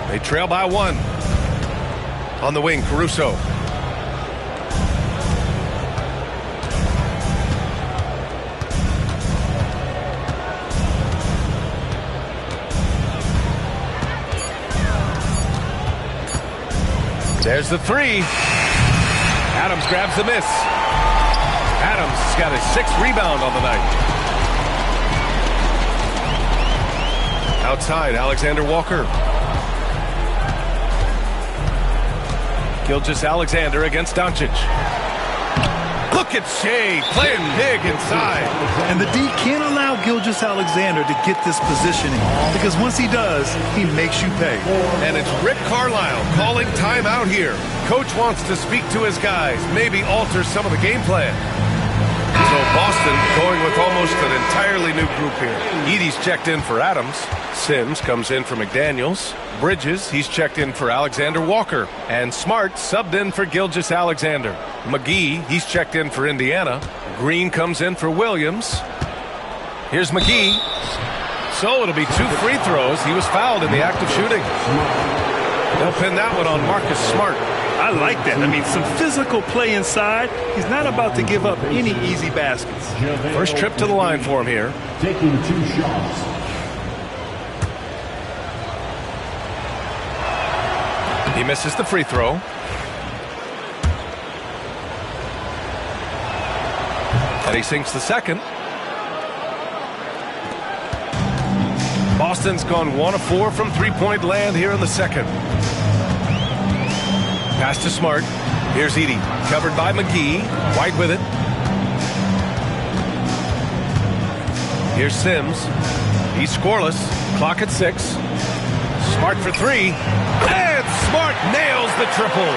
They trail by 1. On the wing, Caruso. There's the 3. Adams grabs the miss. Adams has got his 6th rebound on the night. Outside, Alexander Walker. Gilgeous-Alexander against Doncic. Look at Shea playing big inside. And the D can't allow Gilgeous-Alexander to get this positioning, because once he does, he makes you pay. And it's Rick Carlisle calling timeout here. Coach wants to speak to his guys, maybe alter some of the game plan. So Boston going with almost an entirely new group here. Edey's checked in for Adams. Sims comes in for McDaniels. Bridges, he's checked in for Alexander Walker. And Smart subbed in for Gilgeous-Alexander. McGee, he's checked in for Indiana. Green comes in for Williams. Here's McGee. So it'll be 2 free throws. He was fouled in the act of shooting. They'll pin that one on Marcus Smart. I like that. I mean, some physical play inside. He's not about to give up any easy baskets. First trip to the line for him here. Taking 2 shots. He misses the free throw. And he sinks the second. Boston's gone 1 of 4 from three-point land here in the second. Pass to Smart. Here's Edey. Covered by McGee. White with it. Here's Sims. He's scoreless. Clock at 6. Smart for 3. And Smart nails the triple.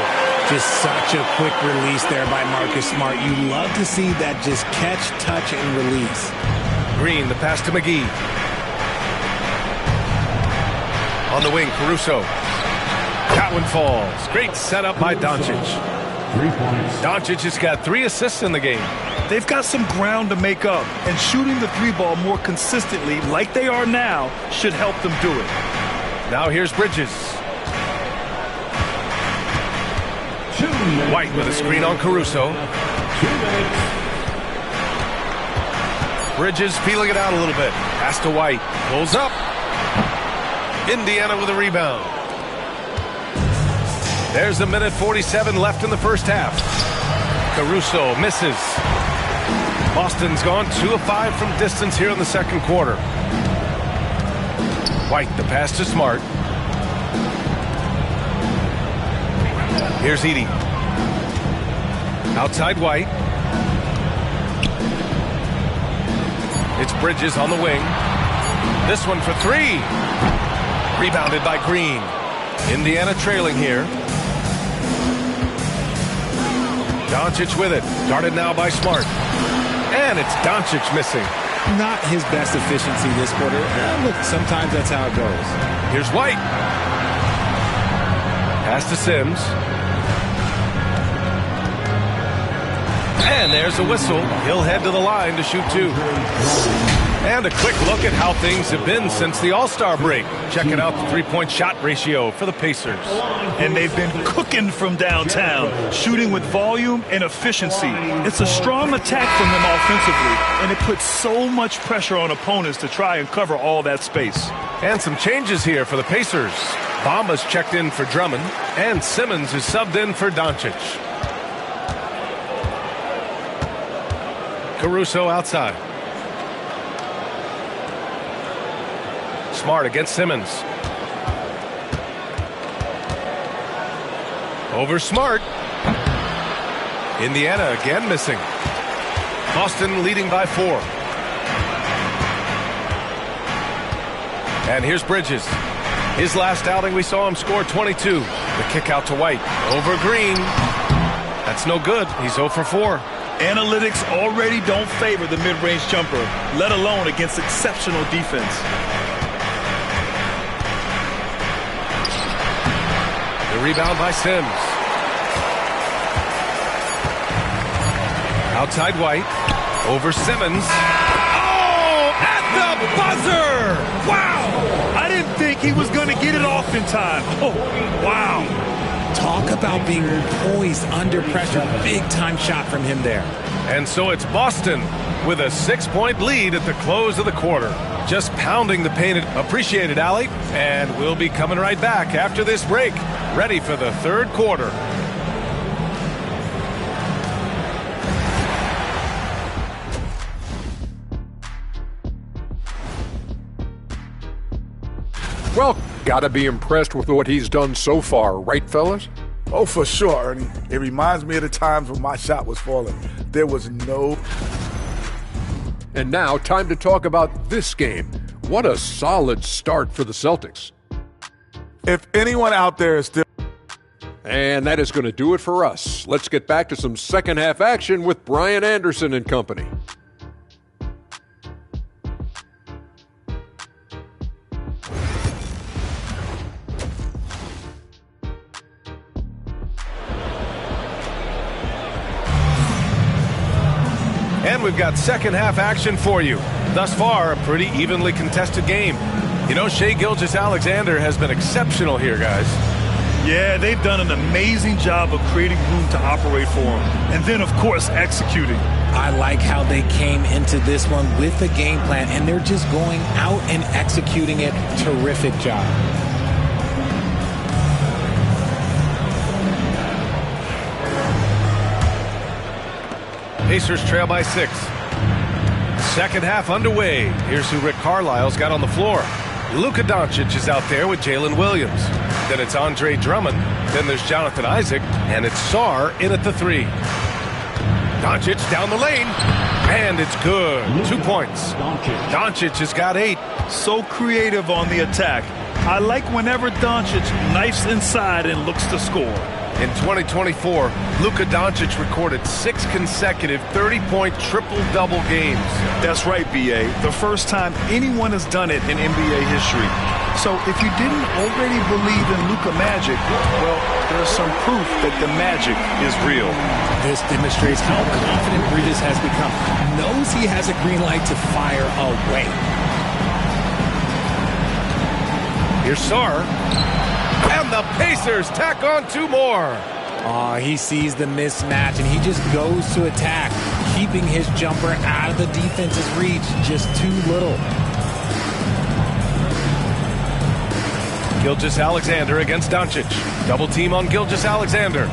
Just such a quick release there by Marcus Smart. You love to see that just catch, touch, and release. Green, the pass to McGee. On the wing, Caruso. That one falls. Great setup by Doncic. 3 points. Doncic has got 3 assists in the game. They've got some ground to make up, and shooting the 3-ball more consistently like they are now should help them do it. Now here's Bridges. White with a screen on Caruso. 2 minutes. Bridges feeling it out a little bit. Pass to White. Pulls up. Indiana with a rebound. There's 1:47 left in the first half. Caruso misses. Boston's gone 2 of 5 from distance here in the second quarter. White, the pass to Smart. Here's Edey. Outside White. It's Bridges on the wing. This one for 3. Rebounded by Green. Indiana trailing here. Doncic with it. Guarded now by Smart. And it's Doncic missing. Not his best efficiency this quarter. Look, sometimes that's how it goes. Here's White. Pass to Sims. And there's a whistle. He'll head to the line to shoot 2. And a quick look at how things have been since the All-Star break. Checking out the 3-point shot ratio for the Pacers. And they've been cooking from downtown, shooting with volume and efficiency. It's a strong attack from them offensively, and it puts so much pressure on opponents to try and cover all that space. And some changes here for the Pacers. Bamba's checked in for Drummond, and Simmons is subbed in for Doncic. Caruso outside. Smart against Simmons. Over Smart. Indiana again missing. Boston leading by 4. And here's Bridges. His last outing, we saw him score 22. The kick out to White. Over Green. That's no good. He's 0 for 4. Analytics already don't favor the mid-range jumper, let alone against exceptional defense. The rebound by Sims. Outside White. Over Simmons. Oh, at the buzzer! Wow! I didn't think he was going to get it off in time. Oh, wow. Talk about being poised under pressure. Big-time shot from him there. And so it's Boston with a 6-point lead at the close of the quarter. Just pounding the paint. Appreciate it, Allie. And we'll be coming right back after this break. Ready for the third quarter. Well, gotta be impressed with what he's done so far, right, fellas? Oh, for sure, Ernie. It reminds me of the times when my shot was falling. There was no... And now, time to talk about this game. What a solid start for the Celtics. If anyone out there is still... And that is going to do it for us. Let's get back to some second half action with Brian Anderson and company. And we've got second half action for you. Thus far, a pretty evenly contested game. You know, Shai Gilgeous-Alexander has been exceptional here, guys. Yeah, they've done an amazing job of creating room to operate for him. And then, of course, executing. I like how they came into this one with a game plan, and they're just going out and executing it. Terrific job. Pacers trail by 6. Second half underway. Here's who Rick Carlisle's got on the floor. Luka Doncic is out there with Jalen Williams. Then it's Andre Drummond. Then there's Jonathan Isaac. And it's Sarr in at the 3. Doncic down the lane. And it's good. 2 points. Doncic has got 8. So creative on the attack. I like whenever Doncic knifes inside and looks to score. In 2024, Luka Doncic recorded 6 consecutive 30-point triple-double games. That's right, B.A. The first time anyone has done it in NBA history. So if you didn't already believe in Luka magic, well, there's some proof that the magic is real. This demonstrates how confident Bridges has become. Knows he has a green light to fire away. Here's Sarr. And the Pacers tack on 2 more. He sees the mismatch, and he just goes to attack, keeping his jumper out of the defense's reach. Just too little. Gilgeous-Alexander against Doncic. Double team on Gilgeous-Alexander.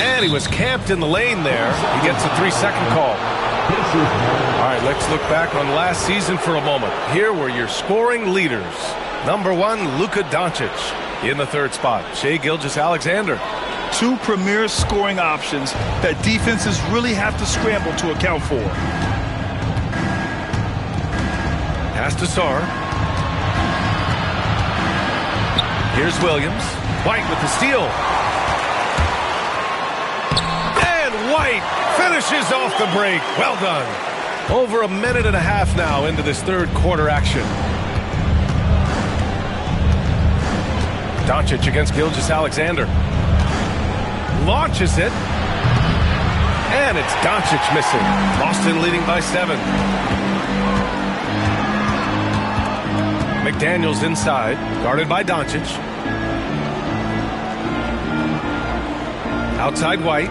And he was camped in the lane there. He gets a 3-second call. All right, let's look back on last season for a moment. Here were your scoring leaders. Number 1, Luka Doncic. In the 3rd spot, Shai Gilgeous-Alexander. 2 premier scoring options that defenses really have to scramble to account for. Pass to Sarr. Here's Williams. White with the steal. And White finishes off the break. Well done. Over a minute and a half now into this 3rd quarter action. Doncic against Gilgeous-Alexander. Launches it. And it's Doncic missing. Boston leading by 7. McDaniels inside, guarded by Doncic. Outside White.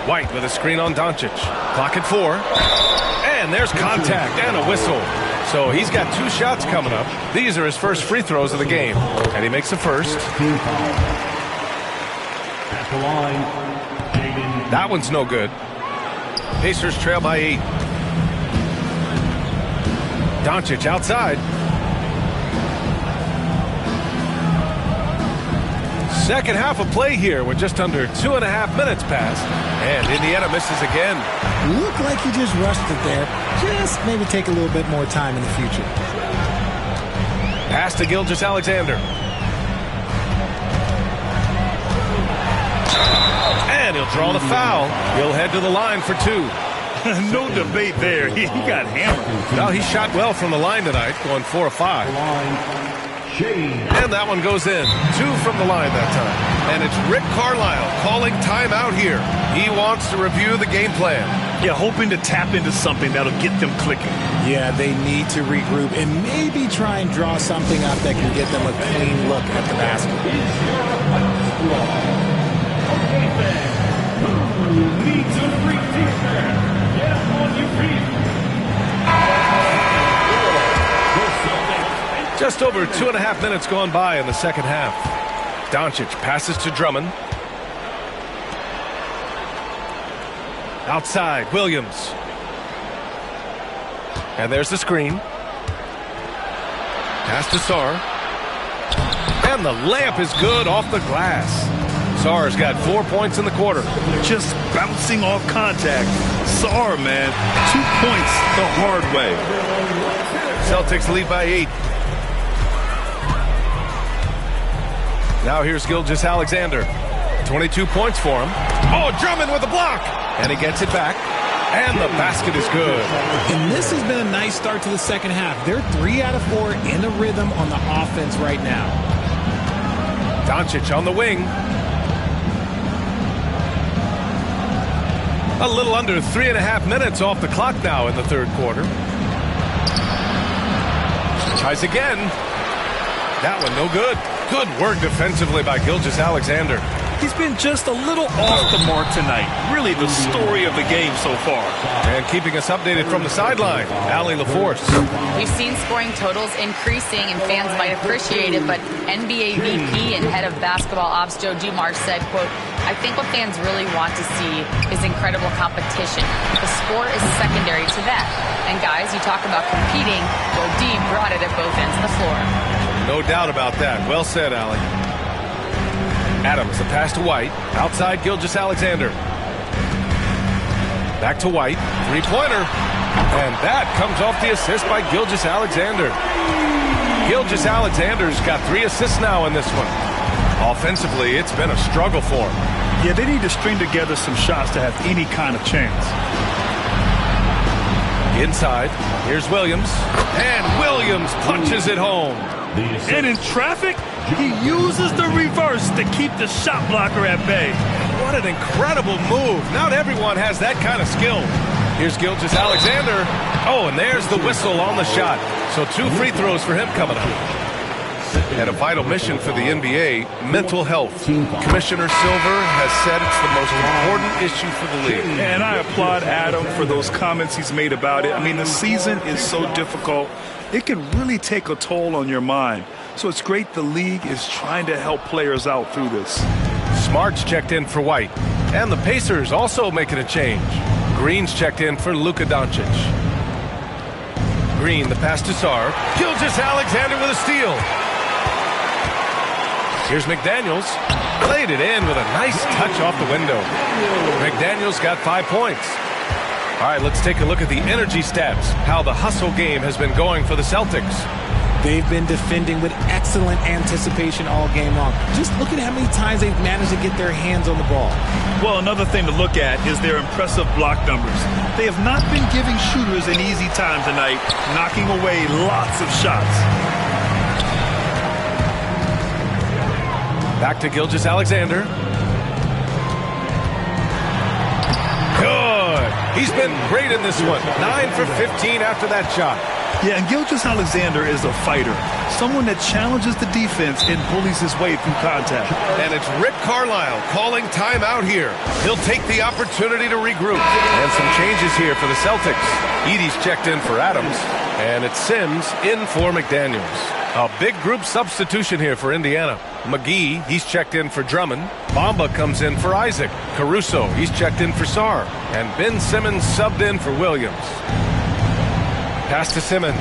White with a screen on Doncic. Clock at 4. And there's contact and a whistle. So he's got 2 shots coming up. These are his first free throws of the game. And he makes the first. That one's no good. Pacers trail by 8. Doncic outside. Second half of play here with just under 2.5 minutes passed. And Indiana misses again. Looked like he just rushed it there. Just maybe take a little bit more time in the future. Pass to Gilgeous-Alexander. And he'll draw the foul. He'll head to the line for 2. No debate there. He got hammered. Well, he shot well from the line tonight, going 4 of 5. And that one goes in. 2 from the line that time. And it's Rick Carlisle calling timeout here. He wants to review the game plan. Yeah, hoping to tap into something that'll get them clicking. Yeah, they need to regroup and maybe try and draw something up that can get them a clean look at the basket. Get up on your feet. Just over 2.5 minutes gone by in the second half. Doncic passes to Drummond. Outside, Williams. And there's the screen. Pass to Sarr. And the layup is good off the glass. Sarr's got 4 points in the quarter. Just bouncing off contact. Sarr, man, 2 points the hard way. Celtics lead by 8. Now here's Gilgeous-Alexander. 22 points for him. Oh, Drummond with a block. And he gets it back. And the basket is good. And this has been a nice start to the second half. They're 3 out of 4 in a rhythm on the offense right now. Doncic on the wing. A little under 3.5 minutes off the clock now in the third quarter. Tries again. That one no good. Good work defensively by Gilgeous-Alexander. He's been just a little off the mark tonight. Really the story of the game so far. And keeping us updated from the sideline, Allie LaForce. We've seen scoring totals increasing, and fans might appreciate it, but NBA VP and head of basketball ops Joe Dumars said, quote, "I think what fans really want to see is incredible competition. The score is secondary to that. And guys, you talk about competing, well, D brought it at both ends of the floor." No doubt about that. Well said, Allie. Adams, the pass to White. Outside Gilgeous-Alexander. Back to White. Three-pointer. And that comes off the assist by Gilgeous-Alexander. Gilgeous-Alexander's got 3 assists now in this one. Offensively, it's been a struggle for him. Yeah, they need to string together some shots to have any kind of chance. Inside, here's Williams. And Williams punches it home. And in traffic, he uses the reverse to keep the shot blocker at bay. What an incredible move. Not everyone has that kind of skill. Here's Gilgeous-Alexander. Oh, and there's the whistle on the shot. So 2 free throws for him coming up. And a vital mission for the NBA, mental health. Commissioner Silver has said it's the most important issue for the league. And I applaud Adam for those comments he's made about it. I mean, the season is so difficult. It can really take a toll on your mind. So it's great the league is trying to help players out through this. Smart's checked in for White. And the Pacers also making a change. Green's checked in for Luka Doncic. Green, the pass to Sarr. Gilgeous-Alexander with a steal. Here's McDaniels. Played it in with a nice touch off the window. McDaniels got 5 points. All right, let's take a look at the energy stats, how the hustle game has been going for the Celtics. They've been defending with excellent anticipation all game long. Just look at how many times they've managed to get their hands on the ball. Well, another thing to look at is their impressive block numbers. They have not been giving shooters an easy time tonight, knocking away lots of shots. Back to Gilgeous-Alexander. Good. He's been great in this one. 9 for 15 after that shot. Yeah, and Gilgeous-Alexander is a fighter. Someone that challenges the defense and bullies his way through contact. And it's Rick Carlisle calling timeout here. He'll take the opportunity to regroup. And some changes here for the Celtics. Edey's checked in for Adams. And it's Sims in for McDaniels. A big group substitution here for Indiana. McGee, he's checked in for Drummond. Bamba comes in for Isaac. Caruso, he's checked in for Sarr. And Ben Simmons subbed in for Williams. Pass to Simmons.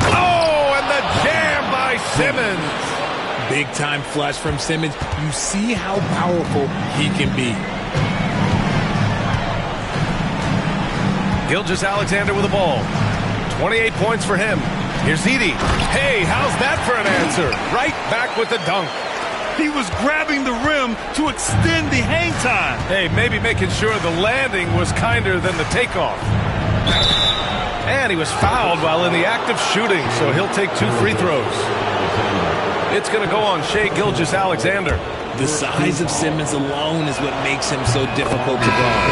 Oh, and the jam by Simmons. Big time flush from Simmons. You see how powerful he can be. Gilgeous-Alexander with the ball. 28 points for him. Here's Edey. Hey, how's that for an answer? Right back with the dunk. He was grabbing the rim to extend the hang time. Hey, maybe making sure the landing was kinder than the takeoff. And he was fouled while in the act of shooting, so he'll take 2 free throws. It's going to go on Shai Gilgeous-Alexander. The size of Simmons alone is what makes him so difficult to guard.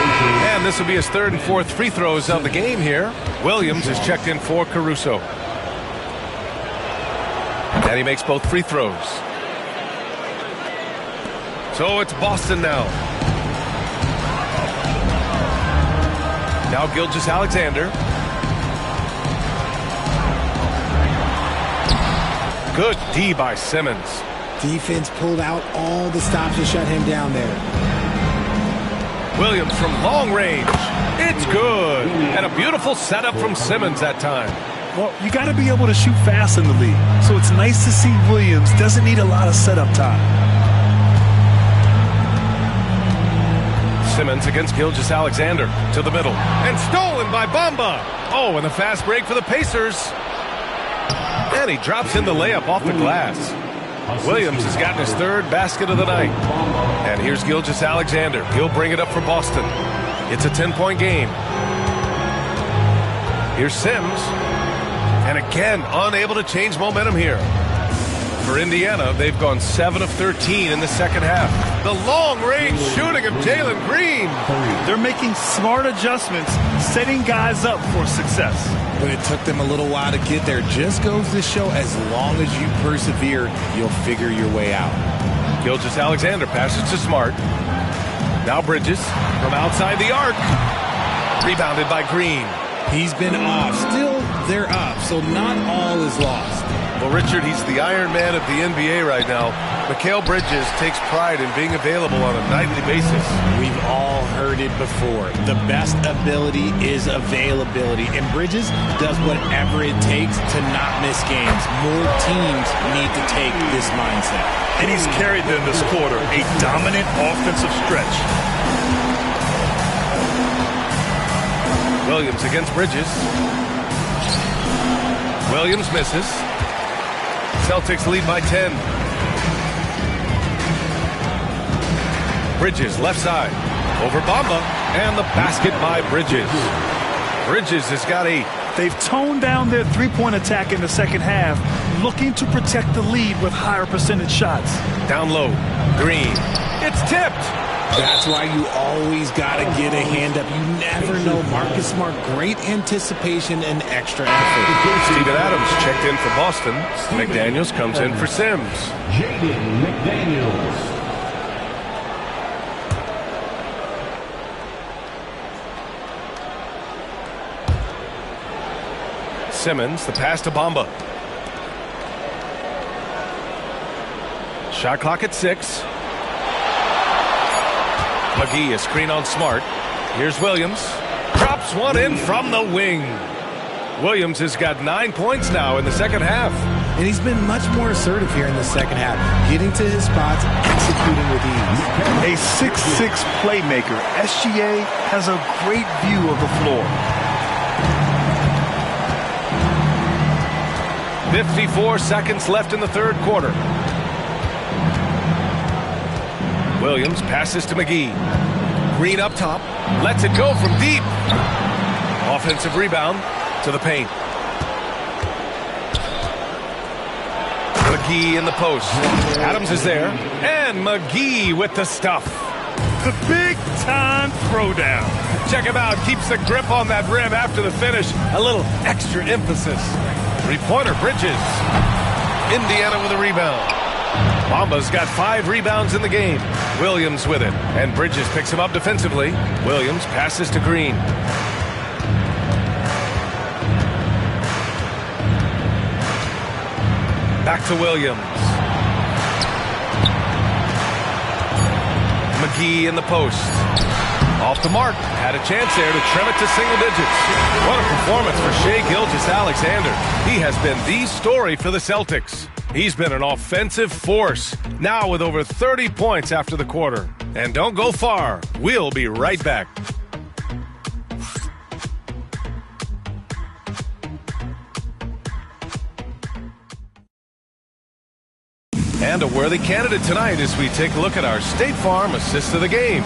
And this will be his 3rd and 4th free throws of the game here. Williams is checked in for Caruso. And he makes both free throws. So it's Boston now. Now Gilgeous-Alexander. Good D by Simmons. Defense pulled out all the stops to shut him down there. Williams from long range. It's good. And a beautiful setup from Simmons that time. Well, you got to be able to shoot fast in the league. So it's nice to see Williams doesn't need a lot of setup time. Simmons against Gilgeous-Alexander to the middle. And stolen by Bamba. Oh, and a fast break for the Pacers. And he drops in the layup off the glass. Williams has gotten his third basket of the night. And here's Gilgeous-Alexander. He'll bring it up for Boston. It's a 10-point game. Here's Sims. And again, unable to change momentum here. For Indiana, they've gone 7 of 13 in the second half. The long-range shooting of Jalen Green. They're making smart adjustments, setting guys up for success. But it took them a little while to get there. Just goes to show, as long as you persevere, you'll figure your way out. Gilgeous-Alexander passes to Smart. Now Bridges from outside the arc. Rebounded by Green. He's been off. Still, they're up, so not all is lost. Well, Richard, he's the Iron Man of the NBA right now. Mikal Bridges takes pride in being available on a nightly basis. We've all heard it before. The best ability is availability, and Bridges does whatever it takes to not miss games. More teams need to take this mindset. And he's carried them this quarter, a dominant offensive stretch. Williams against Bridges. Williams misses. Celtics lead by 10. Bridges left side. Over Bamba. And the basket by Bridges. Bridges has got 8. They've toned down their three-point attack in the second half, looking to protect the lead with higher percentage shots. Down low. Green. It's tipped. That's why you always got to get a hand up. You never know. Marcus Smart, great anticipation and extra effort. Steven Adams checked in for Boston. McDaniels comes in for Sims. Jaden McDaniels. Simmons, the pass to Bamba. Shot clock at 6. McGee, a screen on Smart. Here's Williams. Drops one in from the wing. Williams has got 9 points now in the second half. And he's been much more assertive here in the second half, getting to his spots, executing with ease. A 6'6" playmaker, SGA has a great view of the floor. 54 seconds left in the third quarter. Williams passes to McGee. Green up top. Lets it go from deep. Offensive rebound to the paint. McGee in the post. Adams is there. And McGee with the stuff. The big-time throwdown. Check him out. Keeps the grip on that rim after the finish. A little extra emphasis. Three-pointer, Bridges. Indiana with a rebound. Bamba's got 5 rebounds in the game. Williams with it. And Bridges picks him up defensively. Williams passes to Green. Back to Williams. McGee in the post. Off the mark. Had a chance there to trim it to single digits. What a performance for Shai Gilgeous-Alexander. He has been the story for the Celtics. He's been an offensive force, now with over 30 points after the quarter. And don't go far. We'll be right back. And a worthy candidate tonight as we take a look at our State Farm assist of the game.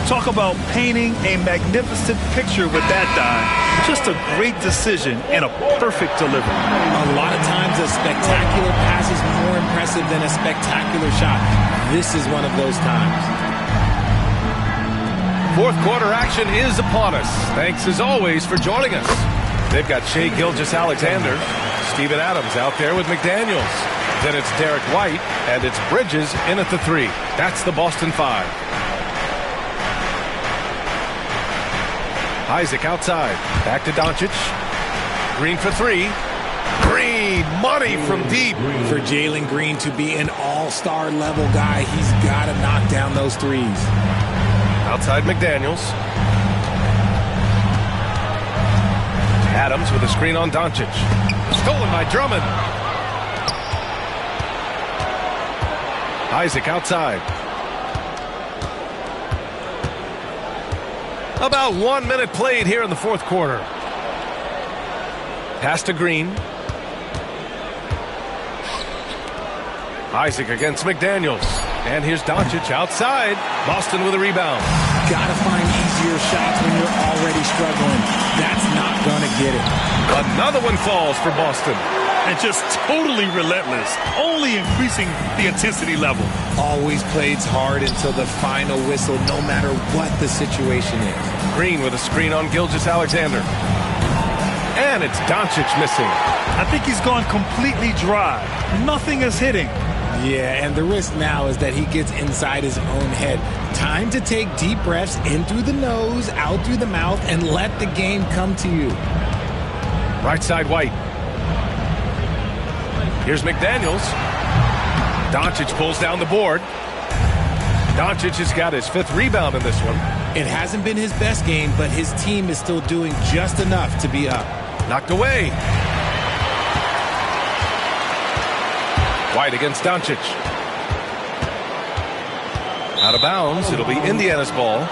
Talk about painting a magnificent picture with that dime. Just a great decision and a perfect delivery. A lot of times a spectacular pass is more impressive than a spectacular shot. This is one of those times. Fourth quarter action is upon us. Thanks as always for joining us. They've got Shai Gilgeous-Alexander, Steven Adams out there with McDaniels. Then it's Derek White, and it's Bridges in at the 3. That's the Boston 5. Isaac outside. Back to Doncic. Green for 3. Green, money from deep. For Jalen Green to be an all-star level guy, he's got to knock down those threes. Outside McDaniels. Adams with a screen on Doncic. Stolen by Drummond. Isaac outside. About 1 minute played here in the fourth quarter. Pass to Green. Isaac against McDaniels. And here's Doncic outside. Boston with a rebound. Gotta find easier shots when you're already struggling. That's not gonna get it. Another one falls for Boston. And just totally relentless, only increasing the intensity level. Always plays hard until the final whistle, no matter what the situation is. Green with a screen on Gilgeous-Alexander. And it's Doncic missing. I think he's gone completely dry. Nothing is hitting. Yeah, and the risk now is that he gets inside his own head. Time to take deep breaths in through the nose, out through the mouth, and let the game come to you. Right side White. Here's McDaniels. Doncic pulls down the board. Doncic has got his 5th rebound in this one. It hasn't been his best game, but his team is still doing just enough to be up. Knocked away. White against Doncic. Out of bounds. It'll be Indiana's ball.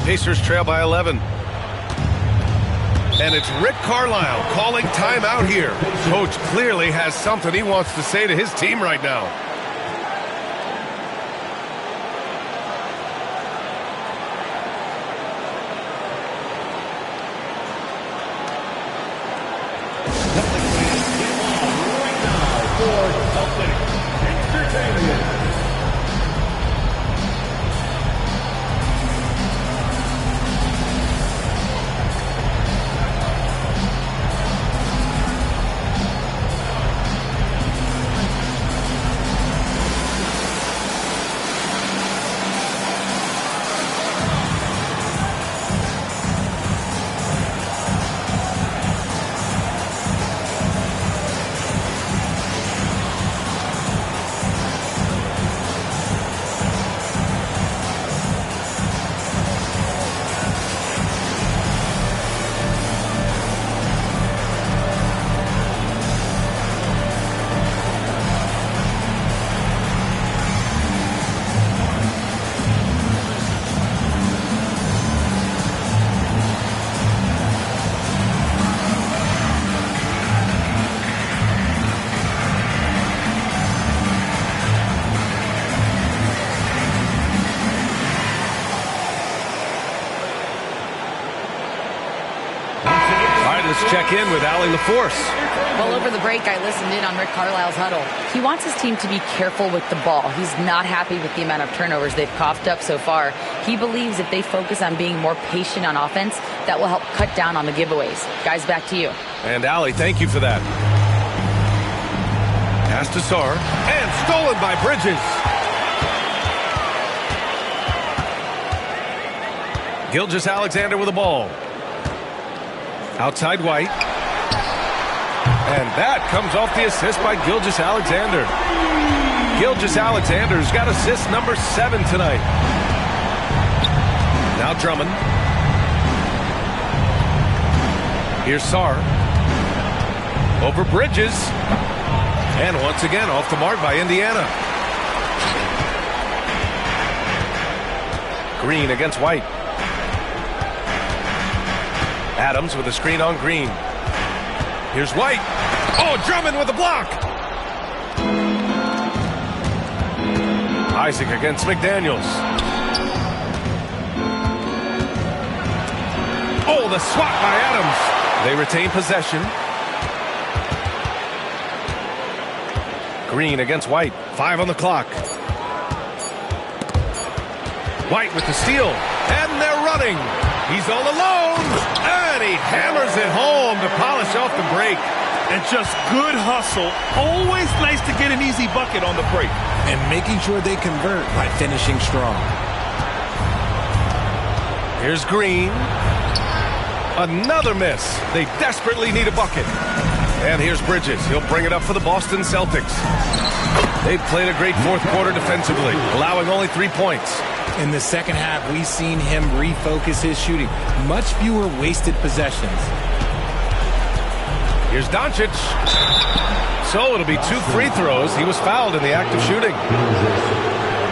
Pacers trail by 11. And it's Rick Carlisle calling timeout here. Coach clearly has something he wants to say to his team right now. Let's check in with Allie LaForce. Well, over the break, I listened in on Rick Carlisle's huddle. He wants his team to be careful with the ball. He's not happy with the amount of turnovers they've coughed up so far. He believes if they focus on being more patient on offense, that will help cut down on the giveaways. Guys, back to you. And Allie, thank you for that. Pass to Sarr, and stolen by Bridges. Gilgeous-Alexander with the ball. Outside White. And that comes off the assist by Gilgeous-Alexander. Gilgeous-Alexander's got assist number 7 tonight. Now Drummond. Here's Sarr. Over Bridges. And once again off the mark by Indiana. Green against White. Adams with a screen on Green. Here's White. Oh, Drummond with a block. Isaac against McDaniels. Oh, the swat by Adams. They retain possession. Green against White. 5 on the clock. White with the steal. And they're running. He's all alone. And he hammers it home to polish off the break. And just good hustle. Always nice to get an easy bucket on the break. And making sure they convert by finishing strong. Here's Green. Another miss. They desperately need a bucket. And here's Bridges. He'll bring it up for the Boston Celtics. They've played a great fourth quarter defensively, allowing only 3 points. In the second half, we've seen him refocus his shooting. Much fewer wasted possessions. Here's Doncic. So it'll be 2 free throws. He was fouled in the act of shooting.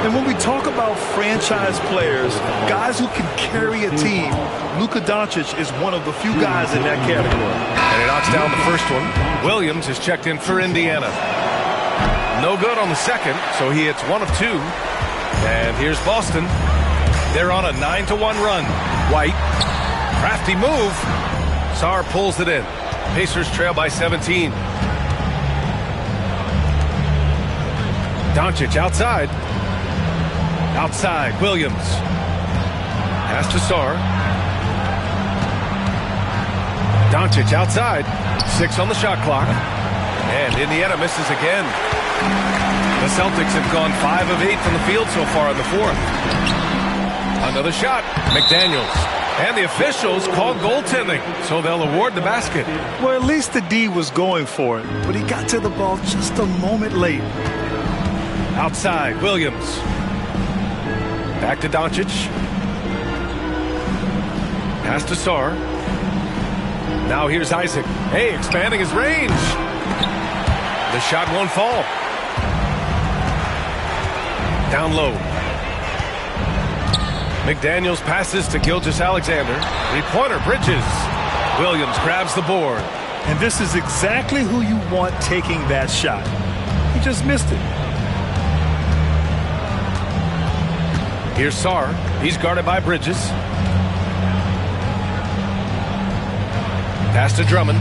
And when we talk about franchise players, guys who can carry a team, Luka Doncic is one of the few guys in that category. And he knocks down the first one. Williams is checked in for Indiana. No good on the second, so he hits 1 of 2. And here's Boston. They're on a 9-1 run. White. Crafty move. Sarr pulls it in. Pacers trail by 17. Doncic outside. Outside, Williams. Pass to Sarr. Doncic outside. 6 on the shot clock. And Indiana misses again. The Celtics have gone 5 of 8 from the field so far in the fourth. Another shot. McDaniels. And the officials call goaltending, so they'll award the basket. Well, at least the D was going for it, but he got to the ball just a moment late. Outside, Williams. Back to Doncic. Pass to Sarr. Now here's Isaac. Hey, expanding his range. The shot won't fall. Down low. McDaniels passes to Gilgeous-Alexander. 3-pointer, Bridges. Williams grabs the board. And this is exactly who you want taking that shot. He just missed it. Here's Sarr. He's guarded by Bridges. Pass to Drummond.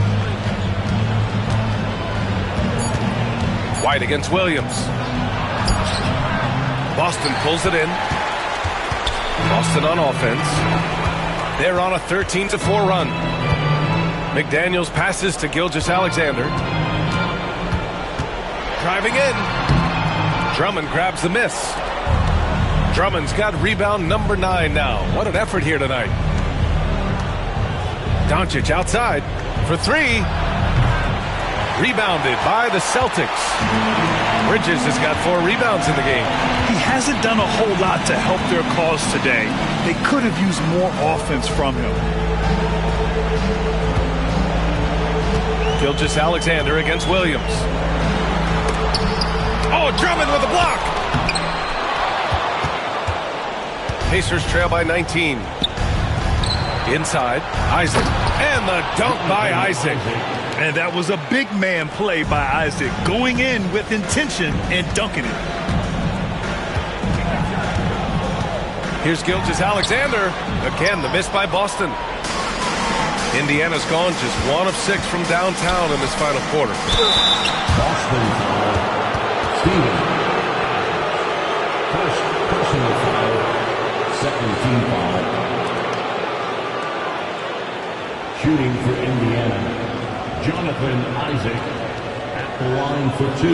White against Williams. Boston pulls it in. Boston on offense. They're on a 13-4 run. McDaniels passes to Gilgeous-Alexander. Driving in. Drummond grabs the miss. Drummond's got rebound number 9 now. What an effort here tonight. Doncic outside for 3. Rebounded by the Celtics. Bridges has got 4 rebounds in the game. He hasn't done a whole lot to help their cause today. They could have used more offense from him. Gilgeous-Alexander against Williams. Oh, Drummond with a block. Pacers trail by 19. Inside, Isaac. And the dunk by Isaac. And that was a big man play by Isaac, going in with intention and dunking it. Here's Gilgeous-Alexander. Again, the miss by Boston. Indiana's gone just 1 of 6 from downtown in this final quarter. Boston foul. Stevens. First personal foul. Second team foul. Shooting for Indiana, Jonathan Isaac at the line for 2.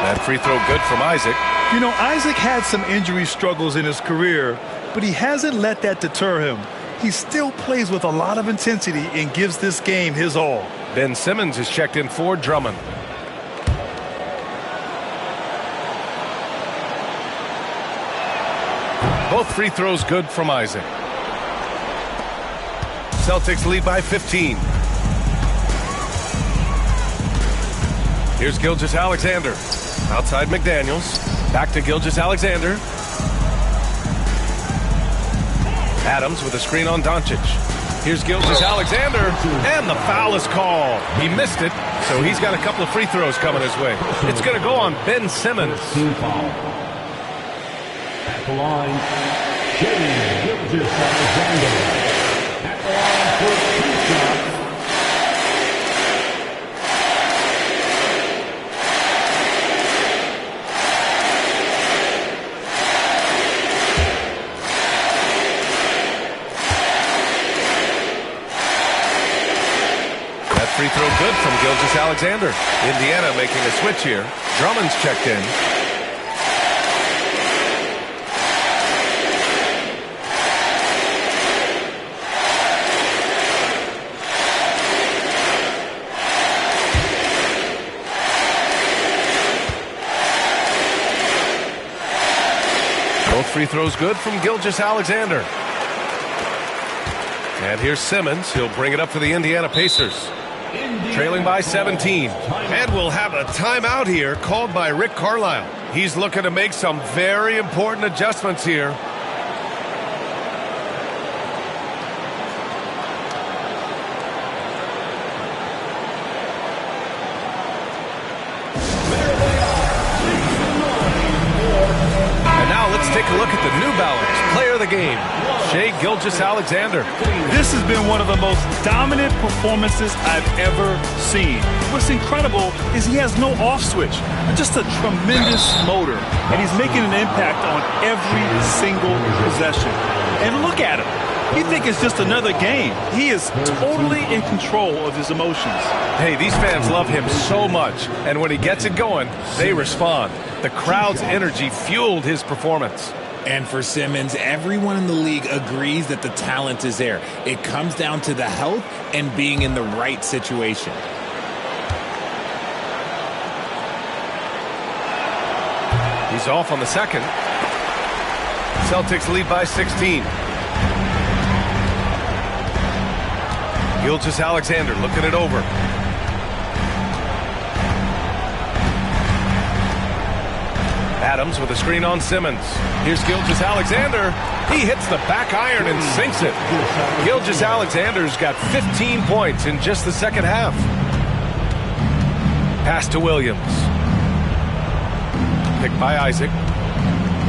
That free throw good from Isaac. You know, Isaac had some injury struggles in his career, but he hasn't let that deter him. He still plays with a lot of intensity and gives this game his all. Ben Simmons is checked in for Drummond. Both free throws good from Isaac. Celtics lead by 15. Here's Gilgeous-Alexander. Outside McDaniels. Back to Gilgeous-Alexander. Adams with a screen on Doncic. Here's Gilgeous-Alexander, and the foul is called. He missed it, so he's got a couple of free throws coming his way. It's going to go on Ben Simmons. Team foul. At the line, Gilgeous-Alexander. At the line for 2 shots. from Gilgeous-Alexander. Indiana making a switch here. Drummond's checked in. Both free throws good from Gilgeous-Alexander. And here's Simmons. He'll bring it up for the Indiana Pacers. Trailing by 17. And we'll have a timeout here called by Rick Carlisle. He's looking to make some very important adjustments here. And now let's take a look at the New Balance player of the game, Shai Gilgeous-Alexander. This has been one of the most dominant performances I've ever seen. What's incredible is he has no off switch, just a tremendous motor, and he's making an impact on every single possession. And look at him. You think it's just another game. He is totally in control of his emotions. Hey, these fans love him so much, and when he gets it going, they respond. The crowd's energy fueled his performance. And for Simmons, everyone in the league agrees that the talent is there. It comes down to the health and being in the right situation. He's off on the second. Celtics lead by 16. Gilgeous-Alexander looking it over. Adams with a screen on Simmons. Here's Gilgeous-Alexander. He hits the back iron and sinks it. Gilgeous-Alexander's got 15 points in just the second half. Pass to Williams. Picked by Isaac.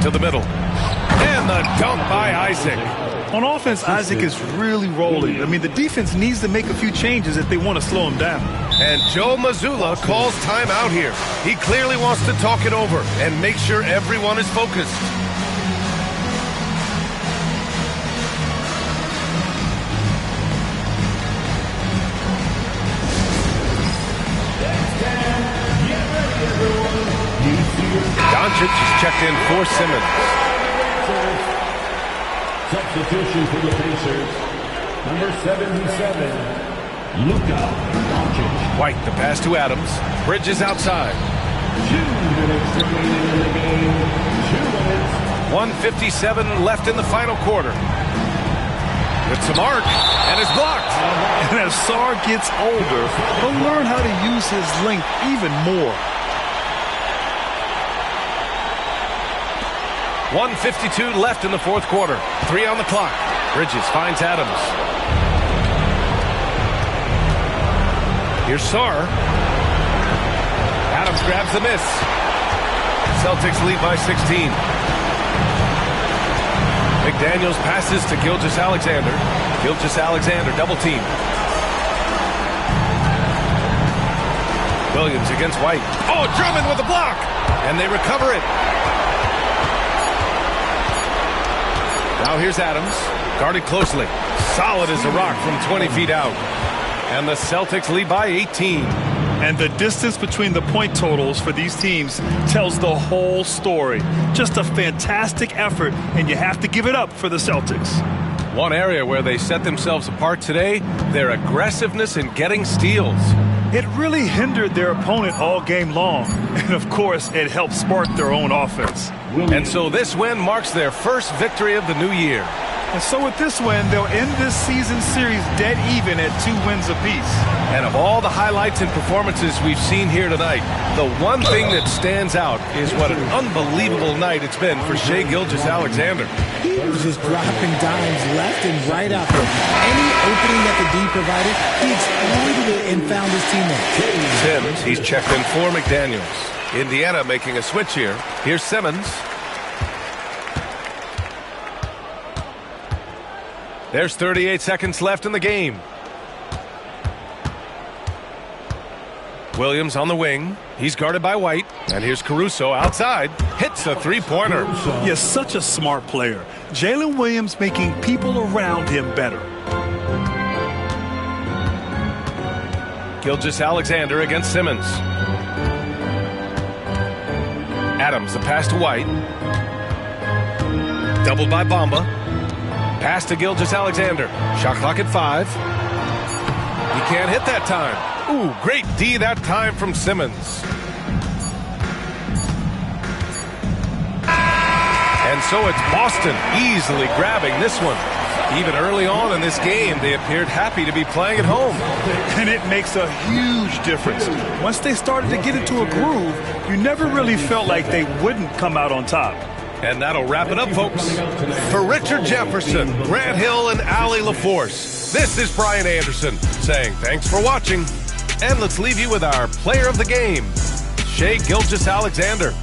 To the middle. And the dunk by Isaac. On offense, Isaac is really rolling. I mean, the defense needs to make a few changes if they want to slow him down. And Joe Mazzulla calls timeout here. He clearly wants to talk it over and make sure everyone is focused. Doncic is checked in for Simmons. Substitution for the Pacers, number 77, Luka Doncic. White, the pass to Adams. Bridges outside. 2 minutes remaining in the game. 2 minutes. 1:57 left in the final quarter. It's a mark, and it's blocked. And as Sarr gets older, he'll learn how to use his length even more. 1:52 left in the fourth quarter. 3 on the clock. Bridges finds Adams. Here's Sarr. Adams grabs the miss. Celtics lead by 16. McDaniels passes to Gilgeous-Alexander. Gilgeous-Alexander double team. Williams against White. Oh, Drummond with a block! And they recover it. Now here's Adams, guarded closely. Solid as a rock from 20 feet out. And the Celtics lead by 18. And the distance between the point totals for these teams tells the whole story. Just a fantastic effort, and you have to give it up for the Celtics. One area where they set themselves apart today, their aggressiveness in getting steals. It really hindered their opponent all game long. And, of course, it helped spark their own offense. And so this win marks their first victory of the new year. And so with this win, they'll end this season series dead even at 2 wins apiece. And of all the highlights and performances we've seen here tonight, the one thing that stands out is what an unbelievable night it's been for Shai Gilgeous-Alexander. He was just dropping dimes left and right out there. Any opening that the D provided, he exploited it and found his teammates. Simmons, he's checked in for McDaniels. Indiana making a switch here. Here's Simmons. There's 38 seconds left in the game. Williams on the wing. He's guarded by White. And here's Caruso outside. Hits a three-pointer. Yes, such a smart player. Jalen Williams making people around him better. Gilgeous-Alexander against Simmons. Adams, the pass to White. Doubled by Bamba. Pass to Gilgeous-Alexander. Shot clock at 5. He can't hit that time. Ooh, great D that time from Simmons. And so it's Boston easily grabbing this one. Even early on in this game, they appeared happy to be playing at home. And it makes a huge difference. Once they started to get into a groove, you never really felt like they wouldn't come out on top. And that'll wrap it up, folks. For Richard Jefferson, Grant Hill, and Allie LaForce, this is Brian Anderson saying thanks for watching. And let's leave you with our player of the game, Shai Gilgeous-Alexander.